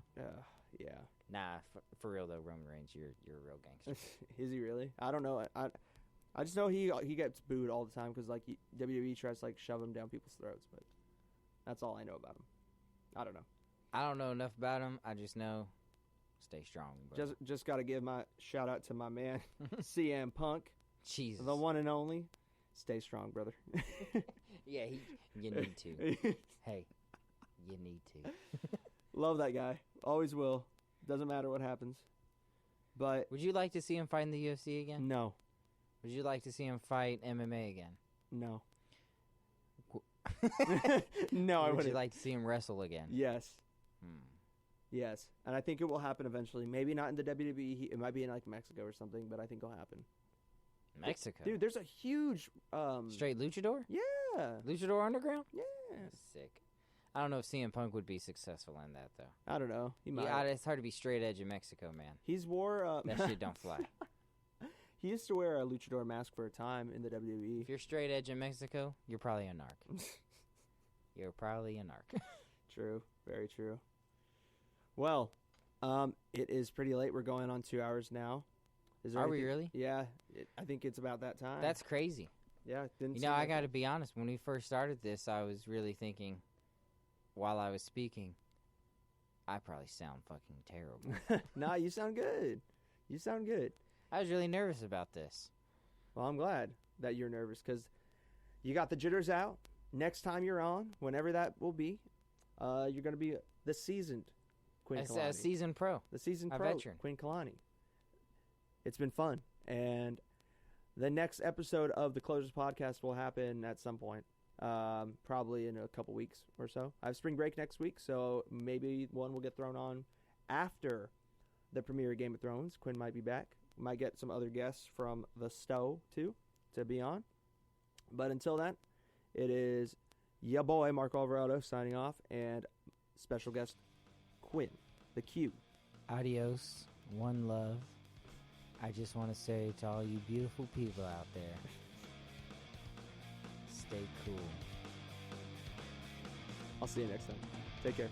Yeah. Nah, for real though, Roman Reigns, you're a real gangster. Is he really? I don't know. I just know he gets booed all the time because like WWE tries to like shove him down people's throats, but that's all I know about him. I don't know. I don't know enough about him. I just know stay strong, brother. Just got to give my shout out to my man CM Punk, Jesus. the one and only. Stay strong, brother. Yeah, you need to. Hey, you need to. Love that guy. Always will. Doesn't matter what happens. But Would you like to see him fight in the UFC again? no. Would you like to see him fight MMA again? No. No, I Would wouldn't. you like to see him wrestle again? Yes. Yes, and I think it will happen eventually. Maybe not in the WWE. It might be in like Mexico or something, but I think it'll happen. Mexico. Dude, there's a huge Straight luchador? Yeah. Luchador Underground? Yeah. That's sick. I don't know if CM Punk would be successful in that, though. I don't know. He might. Yeah, it's hard to be straight edge in Mexico, man. He's wore That shit don't fly. He used to wear a luchador mask for a time in the WWE. If you're straight edge in Mexico, you're probably a narc. You're probably a narc. True. Very true. Well, it is pretty late. We're going on 2 hours now. Are we really? Yeah. I think it's about that time. That's crazy. Yeah. I got to be honest. When we first started this, I was really thinking, while I was speaking, I probably sound fucking terrible. Nah, you sound good. You sound good. I was really nervous about this. Well, I'm glad that you're nervous because you got the jitters out. Next time you're on, whenever that will be, you're going to be the seasoned Quinn Kalani. A seasoned pro. The seasoned a pro, veteran. Quinn Kalani. It's been fun. And the next episode of the Closers podcast will happen at some point, probably in a couple weeks or so. I have spring break next week, so maybe one will get thrown on after the premiere of Game of Thrones. Quinn might be back. Might get some other guests from the Stowe, too, to be on. But until then, it is ya boy, Mark Alvarado, signing off, and special guest, Quinn, the Q. Adios. One love. I just want to say to all you beautiful people out there, stay cool. I'll see you next time. Take care.